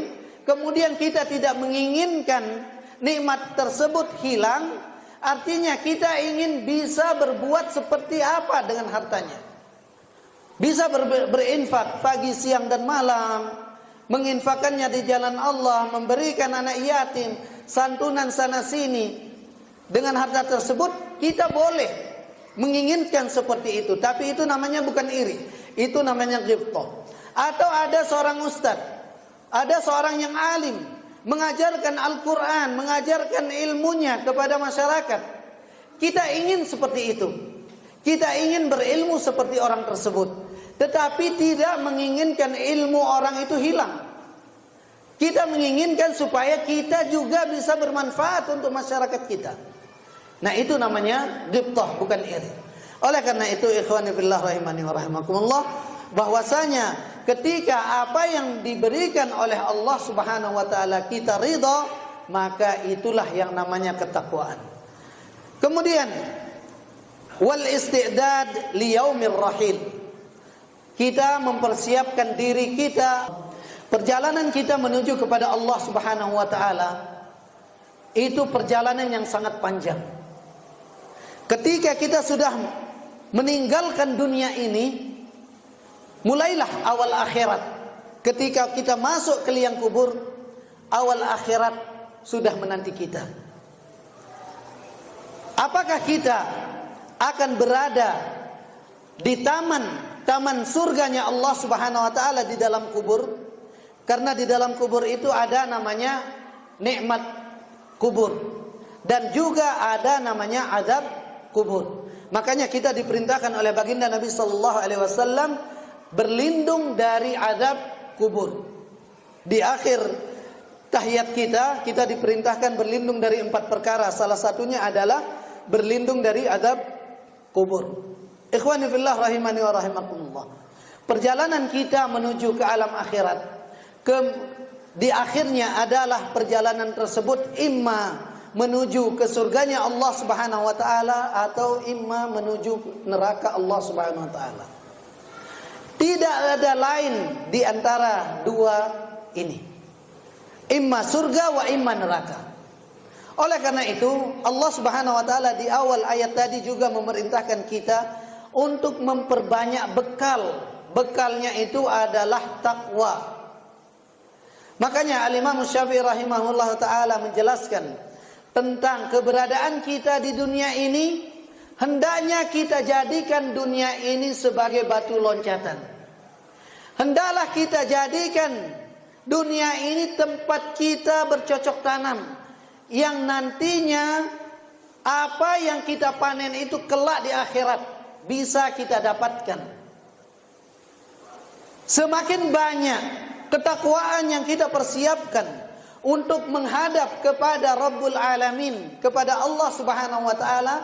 kemudian kita tidak menginginkan nikmat tersebut hilang, artinya kita ingin bisa berbuat seperti apa dengan hartanya. Bisa berinfak pagi, siang dan malam, menginfakkannya di jalan Allah, memberikan anak yatim, santunan sana sini. Dengan harta tersebut kita boleh menginginkan seperti itu, tapi itu namanya bukan iri, itu namanya ghibthah. Atau ada seorang ustaz, ada seorang yang alim, mengajarkan Al-Quran, mengajarkan ilmunya kepada masyarakat. Kita ingin seperti itu. Kita ingin berilmu seperti orang tersebut, tetapi tidak menginginkan ilmu orang itu hilang. Kita menginginkan supaya kita juga bisa bermanfaat untuk masyarakat kita. Nah, itu namanya ghibthah, bukan iri. Oleh karena itu ikhwani fillah rahimani wa rahimakumullah, bahwasanya ketika apa yang diberikan oleh Allah Subhanahu wa taala kita ridha, maka itulah yang namanya ketakwaan. Kemudian wal isti'dad li yaumir rahil. Kita mempersiapkan diri kita, perjalanan kita menuju kepada Allah Subhanahu wa taala itu perjalanan yang sangat panjang. Ketika kita sudah meninggalkan dunia ini, mulailah awal akhirat. Ketika kita masuk ke liang kubur, awal akhirat sudah menanti kita. Apakah kita akan berada di taman surganya Allah Subhanahu wa taala di dalam kubur. Karena di dalam kubur itu ada namanya nikmat kubur dan juga ada namanya azab kubur. Makanya kita diperintahkan oleh baginda Nabi sallallahu alaihi wasallam berlindung dari azab kubur. Di akhir tahiyat kita diperintahkan berlindung dari 4 perkara. Salah satunya adalah berlindung dari azab kubur. Ikhwani fillah rahimani wa rahimakumullah. Perjalanan kita menuju ke alam akhirat, di akhirnya adalah perjalanan tersebut imma menuju ke surganya Allah Subhanahu wa taala atau imma menuju neraka Allah Subhanahu wa taala. Tidak ada lain di antara dua ini. Imma surga wa imma neraka. Oleh karena itu Allah Subhanahu wa taala di awal ayat tadi juga memerintahkan kita untuk memperbanyak bekal. Bekalnya itu adalah takwa. Makanya Al-Imam Syafi'i rahimahullah ta'ala menjelaskan tentang keberadaan kita di dunia ini. Hendaknya kita jadikan dunia ini sebagai batu loncatan. Hendaklah kita jadikan dunia ini tempat kita bercocok tanam, yang nantinya apa yang kita panen itu kelak di akhirat bisa kita dapatkan. Semakin banyak ketakwaan yang kita persiapkan untuk menghadap kepada Rabbul Alamin, kepada Allah Subhanahu wa taala,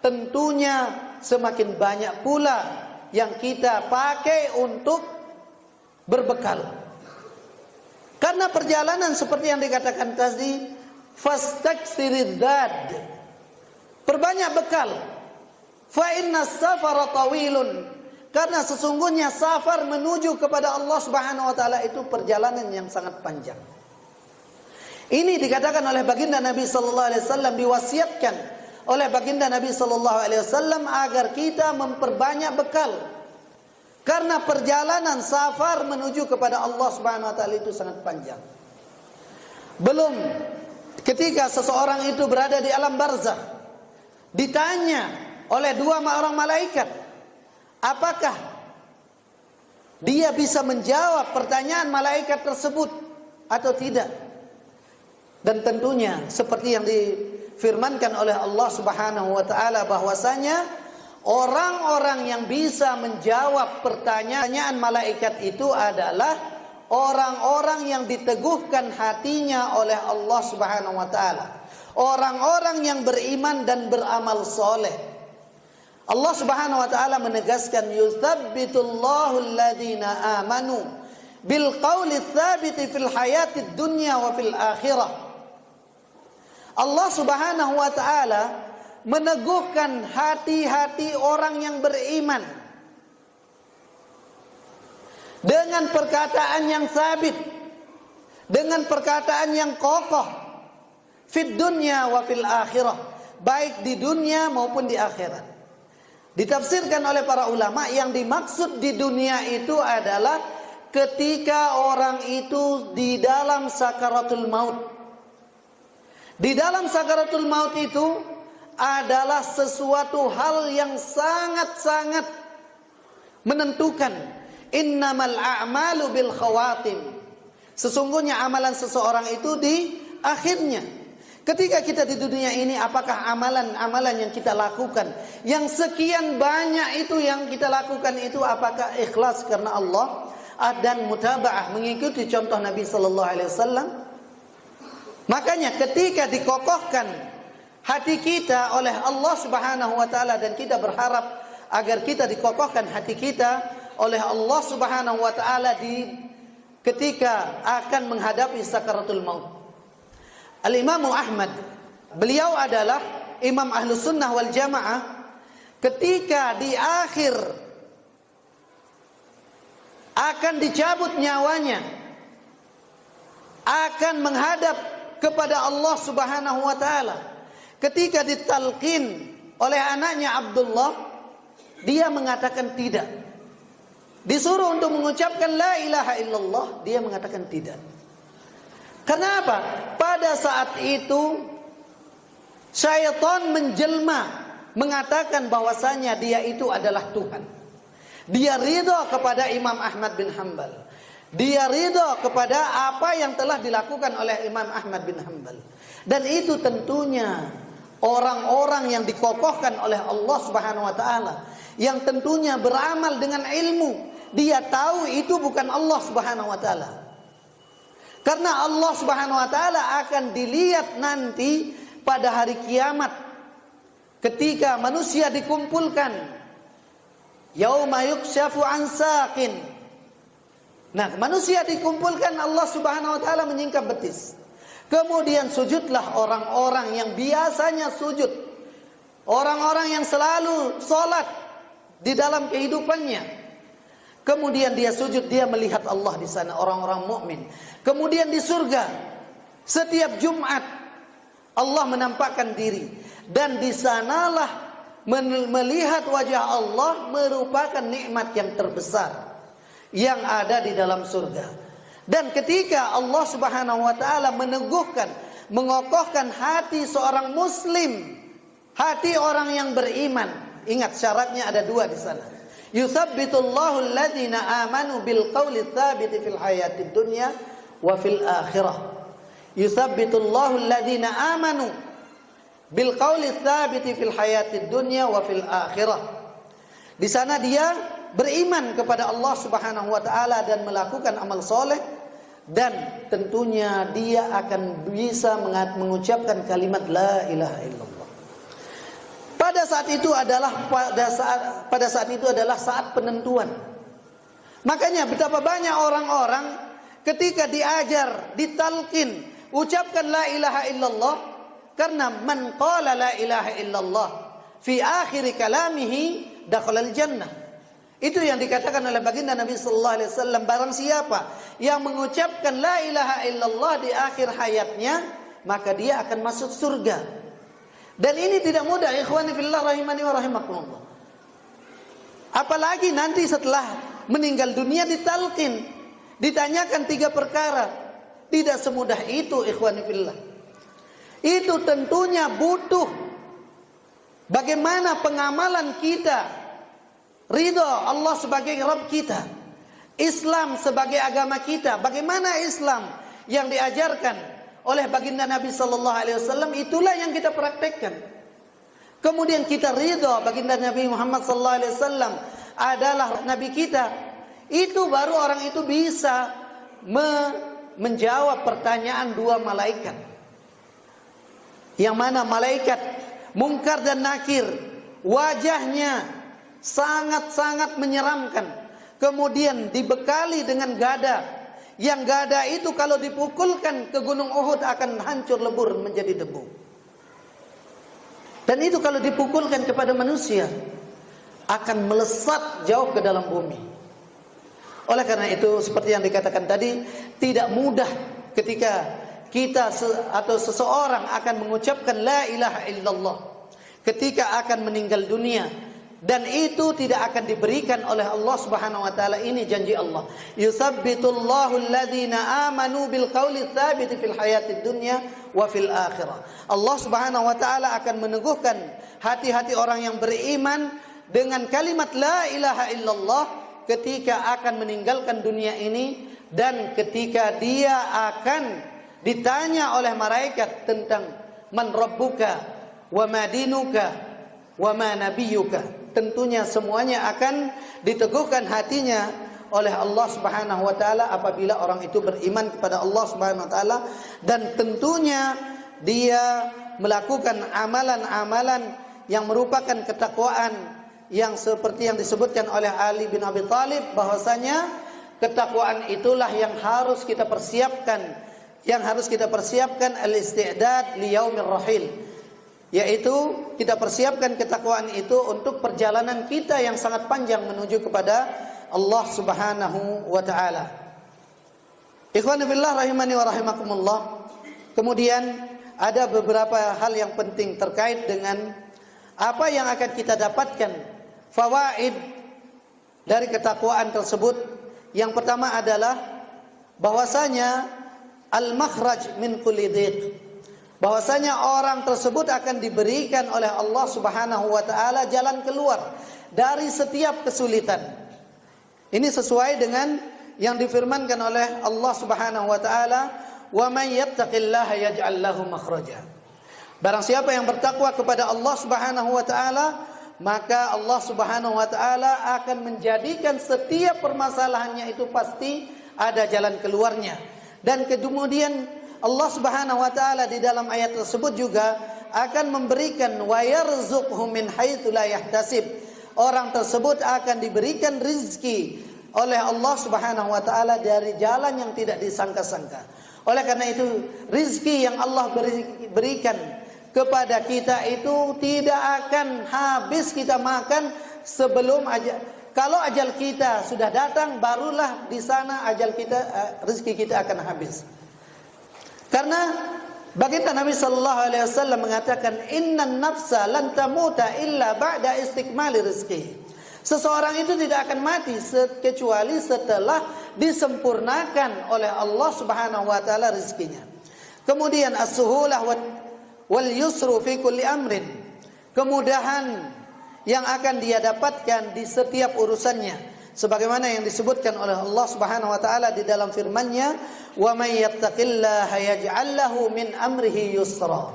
tentunya semakin banyak pula yang kita pakai untuk berbekal. Karena perjalanan seperti yang dikatakan tadi, fastaksirid dad, perbanyak bekal. Fa inna safara tawilun, karena sesungguhnya safar menuju kepada Allah Subhanahu wa taala itu perjalanan yang sangat panjang. Ini dikatakan oleh baginda Nabi sallallahu alaihi wasallam, diwasiatkan oleh baginda Nabi sallallahu alaihi wasallam agar kita memperbanyak bekal. Karena perjalanan safar menuju kepada Allah Subhanahu wa taala itu sangat panjang. Belum ketika seseorang itu berada di alam barzakh, ditanya oleh 2 orang malaikat, apakah dia bisa menjawab pertanyaan malaikat tersebut atau tidak? Dan tentunya seperti yang difirmankan oleh Allah Subhanahu wa taala bahwasanya orang-orang yang bisa menjawab pertanyaan malaikat itu adalah orang-orang yang diteguhkan hatinya oleh Allah Subhanahu wa taala, orang-orang yang beriman dan beramal soleh. Allah Subhanahu wa taala menegaskan, yutsabbitullahu alladhina amanu bil qawli tsabiti fil hayatid dunya wa fil akhirah. Allah Subhanahu wa taala meneguhkan hati-hati orang yang beriman dengan perkataan yang sabit, dengan perkataan yang kokoh, fid dunya wa fil akhirah, baik di dunia maupun di akhirat. Ditafsirkan oleh para ulama, yang dimaksud di dunia itu adalah ketika orang itu di dalam sakaratul maut. Di dalam sakaratul maut itu adalah sesuatu hal yang sangat-sangat menentukan. Innamal a'malu bil khawatim. Sesungguhnya amalan seseorang itu di akhirnya. Ketika kita di dunia ini, apakah amalan-amalan yang kita lakukan, yang sekian banyak itu yang kita lakukan itu, apakah ikhlas karena Allah dan mutaba'ah, mengikuti contoh Nabi sallallahu alaihi wasallam? Makanya ketika dikokohkan hati kita oleh Allah Subhanahu wa taala, dan kita berharap agar kita dikokohkan hati kita oleh Allah Subhanahu wa taala ketika akan menghadapi sakaratul maut. Al-Imam Ahmad, beliau adalah imam Ahlus Sunnah wal Jamaah, ketika di akhir akan dicabut nyawanya, akan menghadap kepada Allah Subhanahu wa taala, ketika ditalqin oleh anaknya Abdullah, dia mengatakan tidak. Disuruh untuk mengucapkan la ilaha illallah, dia mengatakan tidak. Kenapa? Pada saat itu syaitan menjelma mengatakan bahwasanya dia itu adalah Tuhan. Dia ridha kepada Imam Ahmad bin Hanbal. Dia ridha kepada apa yang telah dilakukan oleh Imam Ahmad bin Hanbal. Dan itu tentunya orang-orang yang dikokohkan oleh Allah Subhanahu wa taala, yang tentunya beramal dengan ilmu. Dia tahu itu bukan Allah Subhanahu wa taala. Karena Allah Subhanahu wa taala akan dilihat nanti pada hari kiamat ketika manusia dikumpulkan. Yauma yukshafu an saqin. Nah, manusia dikumpulkan, Allah Subhanahu wa taala menyingkap betis. Kemudian sujudlah orang-orang yang biasanya sujud. Orang-orang yang selalu sholat di dalam kehidupannya. Kemudian dia sujud, dia melihat Allah di sana, orang-orang mukmin. Kemudian di surga, setiap Jumat Allah menampakkan diri, dan di sanalah melihat wajah Allah merupakan nikmat yang terbesar yang ada di dalam surga. Dan ketika Allah Subhanahu wa taala meneguhkan, mengokohkan hati seorang muslim, hati orang yang beriman, ingat syaratnya ada dua di sana. Yutsabbitullahu alladziina aamanu bil qauli tsabiti fil hayatid dunya wa fil akhirah. Yutsabbitullahu alladziina aamanu bil qauli tsabiti fil hayatid dunya wa fil akhirah. Di sana dia beriman kepada Allah Subhanahu wa taala dan melakukan amal soleh, dan tentunya dia akan bisa mengucapkan kalimat la ilaha illallah. Pada saat itu adalah saat penentuan. Makanya betapa banyak orang-orang ketika diajar, ditalqin, ucapkan la ilaha illallah. Karena man qala la ilaha illallah fi akhir kalamihi dakhalal jannah. Itu yang dikatakan oleh baginda Nabi sallallahu alaihi wasallam, barang siapa yang mengucapkan la ilaha illallah di akhir hayatnya, maka dia akan masuk surga. Dan ini tidak mudah, ikhwani fillah rahimani wa rahimakumullah. Apalagi nanti setelah meninggal dunia ditalqin, ditanyakan 3 perkara. Tidak semudah itu, ikhwani fillah. Itu tentunya butuh bagaimana pengamalan kita, ridha Allah sebagai Rabb kita, Islam sebagai agama kita. Bagaimana Islam yang diajarkan oleh baginda Nabi sallallahu alaihi wasallam, itulah yang kita praktekkan. Kemudian kita ridha baginda Nabi Muhammad sallallahu alaihi wasallam adalah nabi kita. Itu baru orang itu bisa menjawab pertanyaan 2 malaikat. Yang mana malaikat Munkar dan Nakir, wajahnya sangat-sangat menyeramkan. Kemudian dibekali dengan gada. Yang gada itu kalau dipukulkan ke gunung Uhud akan hancur lebur menjadi debu. Dan itu kalau dipukulkan kepada manusia akan melesat jauh ke dalam bumi. Oleh karena itu, seperti yang dikatakan tadi, tidak mudah ketika kita atau seseorang akan mengucapkan la ilaha illallah ketika akan meninggal dunia, dan itu tidak akan diberikan oleh Allah Subhanahu wa taala. Ini janji Allah, yusabbitullahu alladziina aamanu bil qauli tsabiti fil hayatid dunya wa fil akhirah. Allah Subhanahu wa taala akan meneguhkan hati-hati orang yang beriman dengan kalimat la ilaha illallah ketika akan meninggalkan dunia ini, dan ketika dia akan ditanya oleh malaikat tentang man rabbuka wa ma dinuka wa ma nabiyyuka. Tentunya semuanya akan diteguhkan hatinya oleh Allah Subhanahu wa taala apabila orang itu beriman kepada Allah Subhanahu wa taala, dan tentunya dia melakukan amalan-amalan yang merupakan ketakwaan, yang seperti yang disebutkan oleh Ali bin Abi Thalib, bahwasanya ketakwaan itulah yang harus kita persiapkan. Yang harus kita persiapkan al-isti'dad li yaumir rahil, yaitu kita persiapkan ketakwaan itu untuk perjalanan kita yang sangat panjang menuju kepada Allah Subhanahu wa taala. Ikhwan fillah rahimani wa rahimakumullah. Kemudian ada beberapa hal yang penting terkait dengan apa yang akan kita dapatkan fawaid dari ketakwaan tersebut. Yang pertama adalah bahwasanya al-makhraj min kulli dhiq, bahwasanya orang tersebut akan diberikan oleh Allah Subhanahu wa taala jalan keluar dari setiap kesulitan. Ini sesuai dengan yang difirmankan oleh Allah Subhanahu wa taala, "Wa may yattaqillaha yaj'al lahu makhraja." Barang siapa yang bertakwa kepada Allah Subhanahu wa taala, maka Allah Subhanahu wa taala akan menjadikan setiap permasalahannya itu pasti ada jalan keluarnya. Dan kemudian Allah Subhanahu wa taala di dalam ayat tersebut juga akan memberikan wa yarzuqhu min haitsu la yahtasib. Orang tersebut akan diberikan rizki oleh Allah Subhanahu wa taala dari jalan yang tidak disangka-sangka. Oleh karena itu, rizki yang Allah berikan kepada kita itu tidak akan habis kita makan sebelum ajal. Kalau ajal kita sudah datang, barulah di sana ajal kita, rezeki kita akan habis. Karena baginda Nabi sallallahu alaihi wasallam mengatakan, "Innan nafsa lan tamuta illa ba'da istikmali rizki." Seseorang itu tidak akan mati kecuali setelah disempurnakan oleh Allah Subhanahu wa taala rezekinya. Kemudian as-suhulah wal yusru fi kulli amrin. Kemudahan yang akan dia dapatkan di setiap urusannya, sebagaimana yang disebutkan oleh Allah Subhanahu wa taala di dalam firman-Nya, "Wa may yattaqillaha yaj'al lahu min amrihi yusra."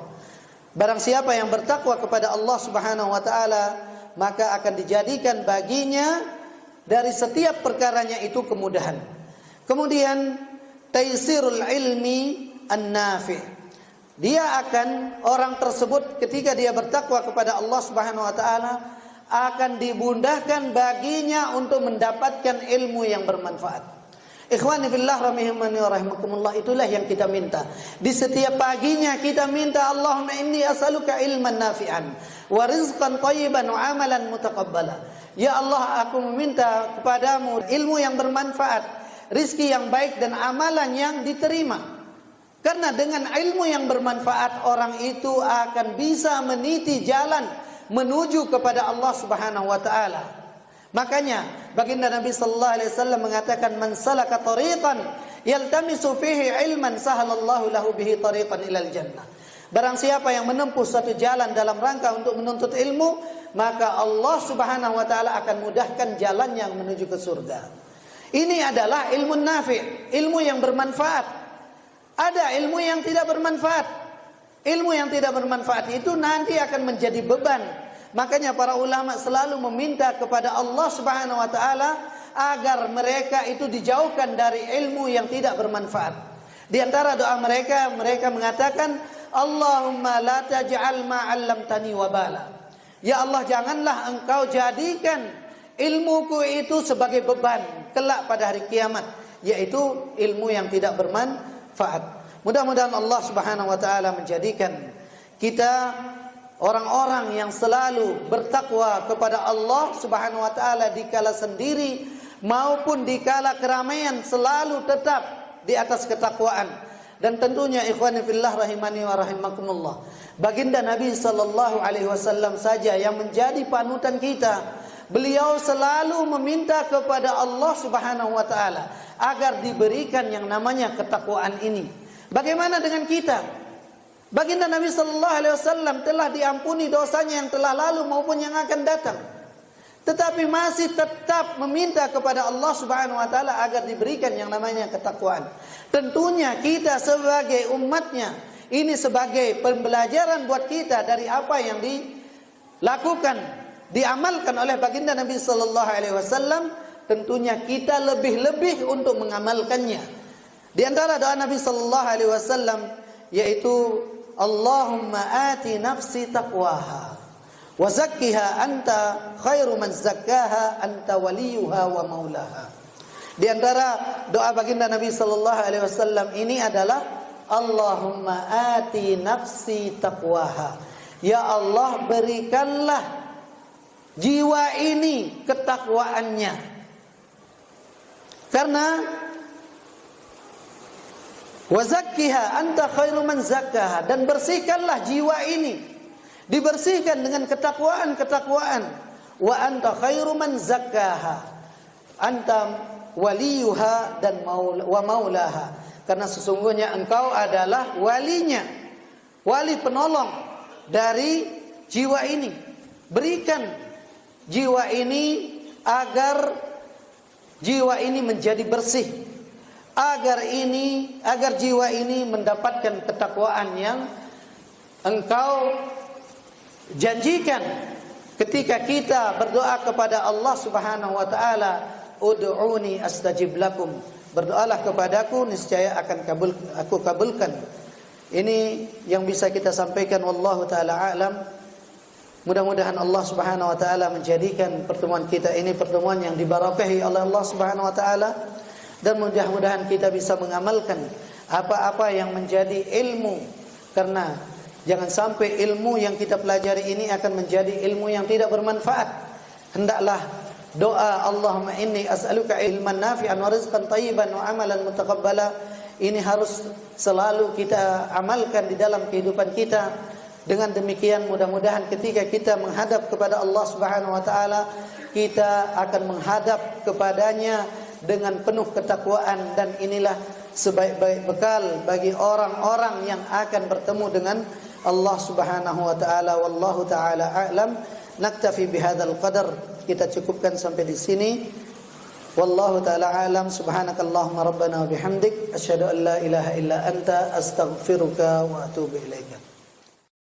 Barang siapa yang bertakwa kepada Allah Subhanahu wa taala, maka akan dijadikan baginya dari setiap perkaranya itu kemudahan. Kemudian taysirul ilmi an-nafi'. Dia akan, orang tersebut ketika dia bertakwa kepada Allah Subhanahu wa taala, akan dimudahkan baginya untuk mendapatkan ilmu yang bermanfaat. Ikhwani fillah rahimani wa rahimakumullah, itulah yang kita minta. Di setiap paginya kita minta, Allahumma inni as'aluka ilman nafi'an wa rizqan thayyiban wa amalan mutaqabbala. Ya Allah, aku meminta kepadamu ilmu yang bermanfaat, rizki yang baik dan amalan yang diterima. Karena dengan ilmu yang bermanfaat, orang itu akan bisa meniti jalan menuju kepada Allah Subhanahu wa taala. Makanya baginda Nabi sallallahu alaihi wasallam mengatakan, "Man salaka tariqan yaltamisu fihi ilman sahalallahu lahu bihi tariqan ilal jannah." Barang siapa yang menempuh satu jalan dalam rangka untuk menuntut ilmu, maka Allah Subhanahu wa taala akan mudahkan jalannya menuju ke surga. Ini adalah ilmu nafi', ilmu yang bermanfaat. Ada ilmu yang tidak bermanfaat. Ilmu yang tidak bermanfaat itu nanti akan menjadi beban. Makanya para ulama selalu meminta kepada Allah Subhanahu wa taala agar mereka itu dijauhkan dari ilmu yang tidak bermanfaat. Di antara doa mereka mengatakan, "Allahumma la taj'al ma 'allamtani wabala." Ya Allah, janganlah Engkau jadikan ilmuku itu sebagai beban kelak pada hari kiamat, yaitu ilmu yang tidak bermanfaat. Mudah-mudahan Allah Subhanahu wa taala menjadikan kita orang-orang yang selalu bertakwa kepada Allah Subhanahu wa taala di kala sendiri maupun di kala keramaian, selalu tetap di atas ketakwaan. Dan tentunya ikhwani fillah rahimani wa rahimakumullah, baginda Nabi sallallahu alaihi wasallam saja yang menjadi panutan kita. Beliau selalu meminta kepada Allah Subhanahu wa taala agar diberikan yang namanya ketakwaan ini. Bagaimana dengan kita? Baginda Nabi sallallahu alaihi wasallam telah diampuni dosanya yang telah lalu maupun yang akan datang, tetapi masih tetap meminta kepada Allah Subhanahu wa taala agar diberikan yang namanya ketakwaan. Tentunya kita sebagai umatnya, ini sebagai pembelajaran buat kita dari apa yang dilakukan, diamalkan oleh baginda Nabi sallallahu alaihi wasallam. Tentunya kita lebih-lebih untuk mengamalkannya. Di antara doa Nabi sallallahu alaihi wasallam yaitu, "Allahumma ati nafsi taqwaha wa zakkiha anta khairu man zakkaha anta waliyuha wa maulaha." Di antara doa baginda Nabi sallallahu alaihi wasallam ini adalah, "Allahumma ati nafsi taqwaha." Ya Allah, berikanlah jiwa ini ketakwaannya. Karena wa zakkiha anta khairu man zakkaha, dan bersihkanlah jiwa ini, dibersihkan dengan ketakwaan. Wa anta khairu man zakkaha anta waliyuha dan wa maulaha, karena sesungguhnya engkau adalah walinya wali penolong dari jiwa ini. Berikan jiwa ini agar jiwa ini menjadi bersih, agar jiwa ini mendapatkan ketakwaan yang Engkau janjikan ketika kita berdoa kepada Allah Subhanahu wa taala, ud'uni astajib lakum. Berdoalah kepadaku, niscaya akan aku kabulkan. Ini yang bisa kita sampaikan, wallahu taala alam. Mudah-mudahan Allah Subhanahu wa taala menjadikan pertemuan kita ini pertemuan yang diberkahi oleh Allah Subhanahu wa taala, dan mudah-mudahan kita bisa mengamalkan apa-apa yang menjadi ilmu, karena jangan sampai ilmu yang kita pelajari ini akan menjadi ilmu yang tidak bermanfaat. Hendaklah doa Allahumma inni as'aluka ilman nafi'an wa rizqan thayyiban wa amalan mutaqabbala ini harus selalu kita amalkan di dalam kehidupan kita. Dengan demikian mudah-mudahan ketika kita menghadap kepada Allah Subhanahu wa taala, kita akan menghadap kepadanya dengan penuh ketakwaan, dan inilah sebaik-baik bekal bagi orang-orang yang akan bertemu dengan Allah Subhanahu wa taala. Wallahu taala a'lam. Naktafi bihadzal qadar. Kita cukupkan sampai di sini. Wallahu taala a'lam. Subhanakallahumma rabbana wa bihamdik asyhadu an la ilaha illa anta astaghfiruka wa atubu ilaika.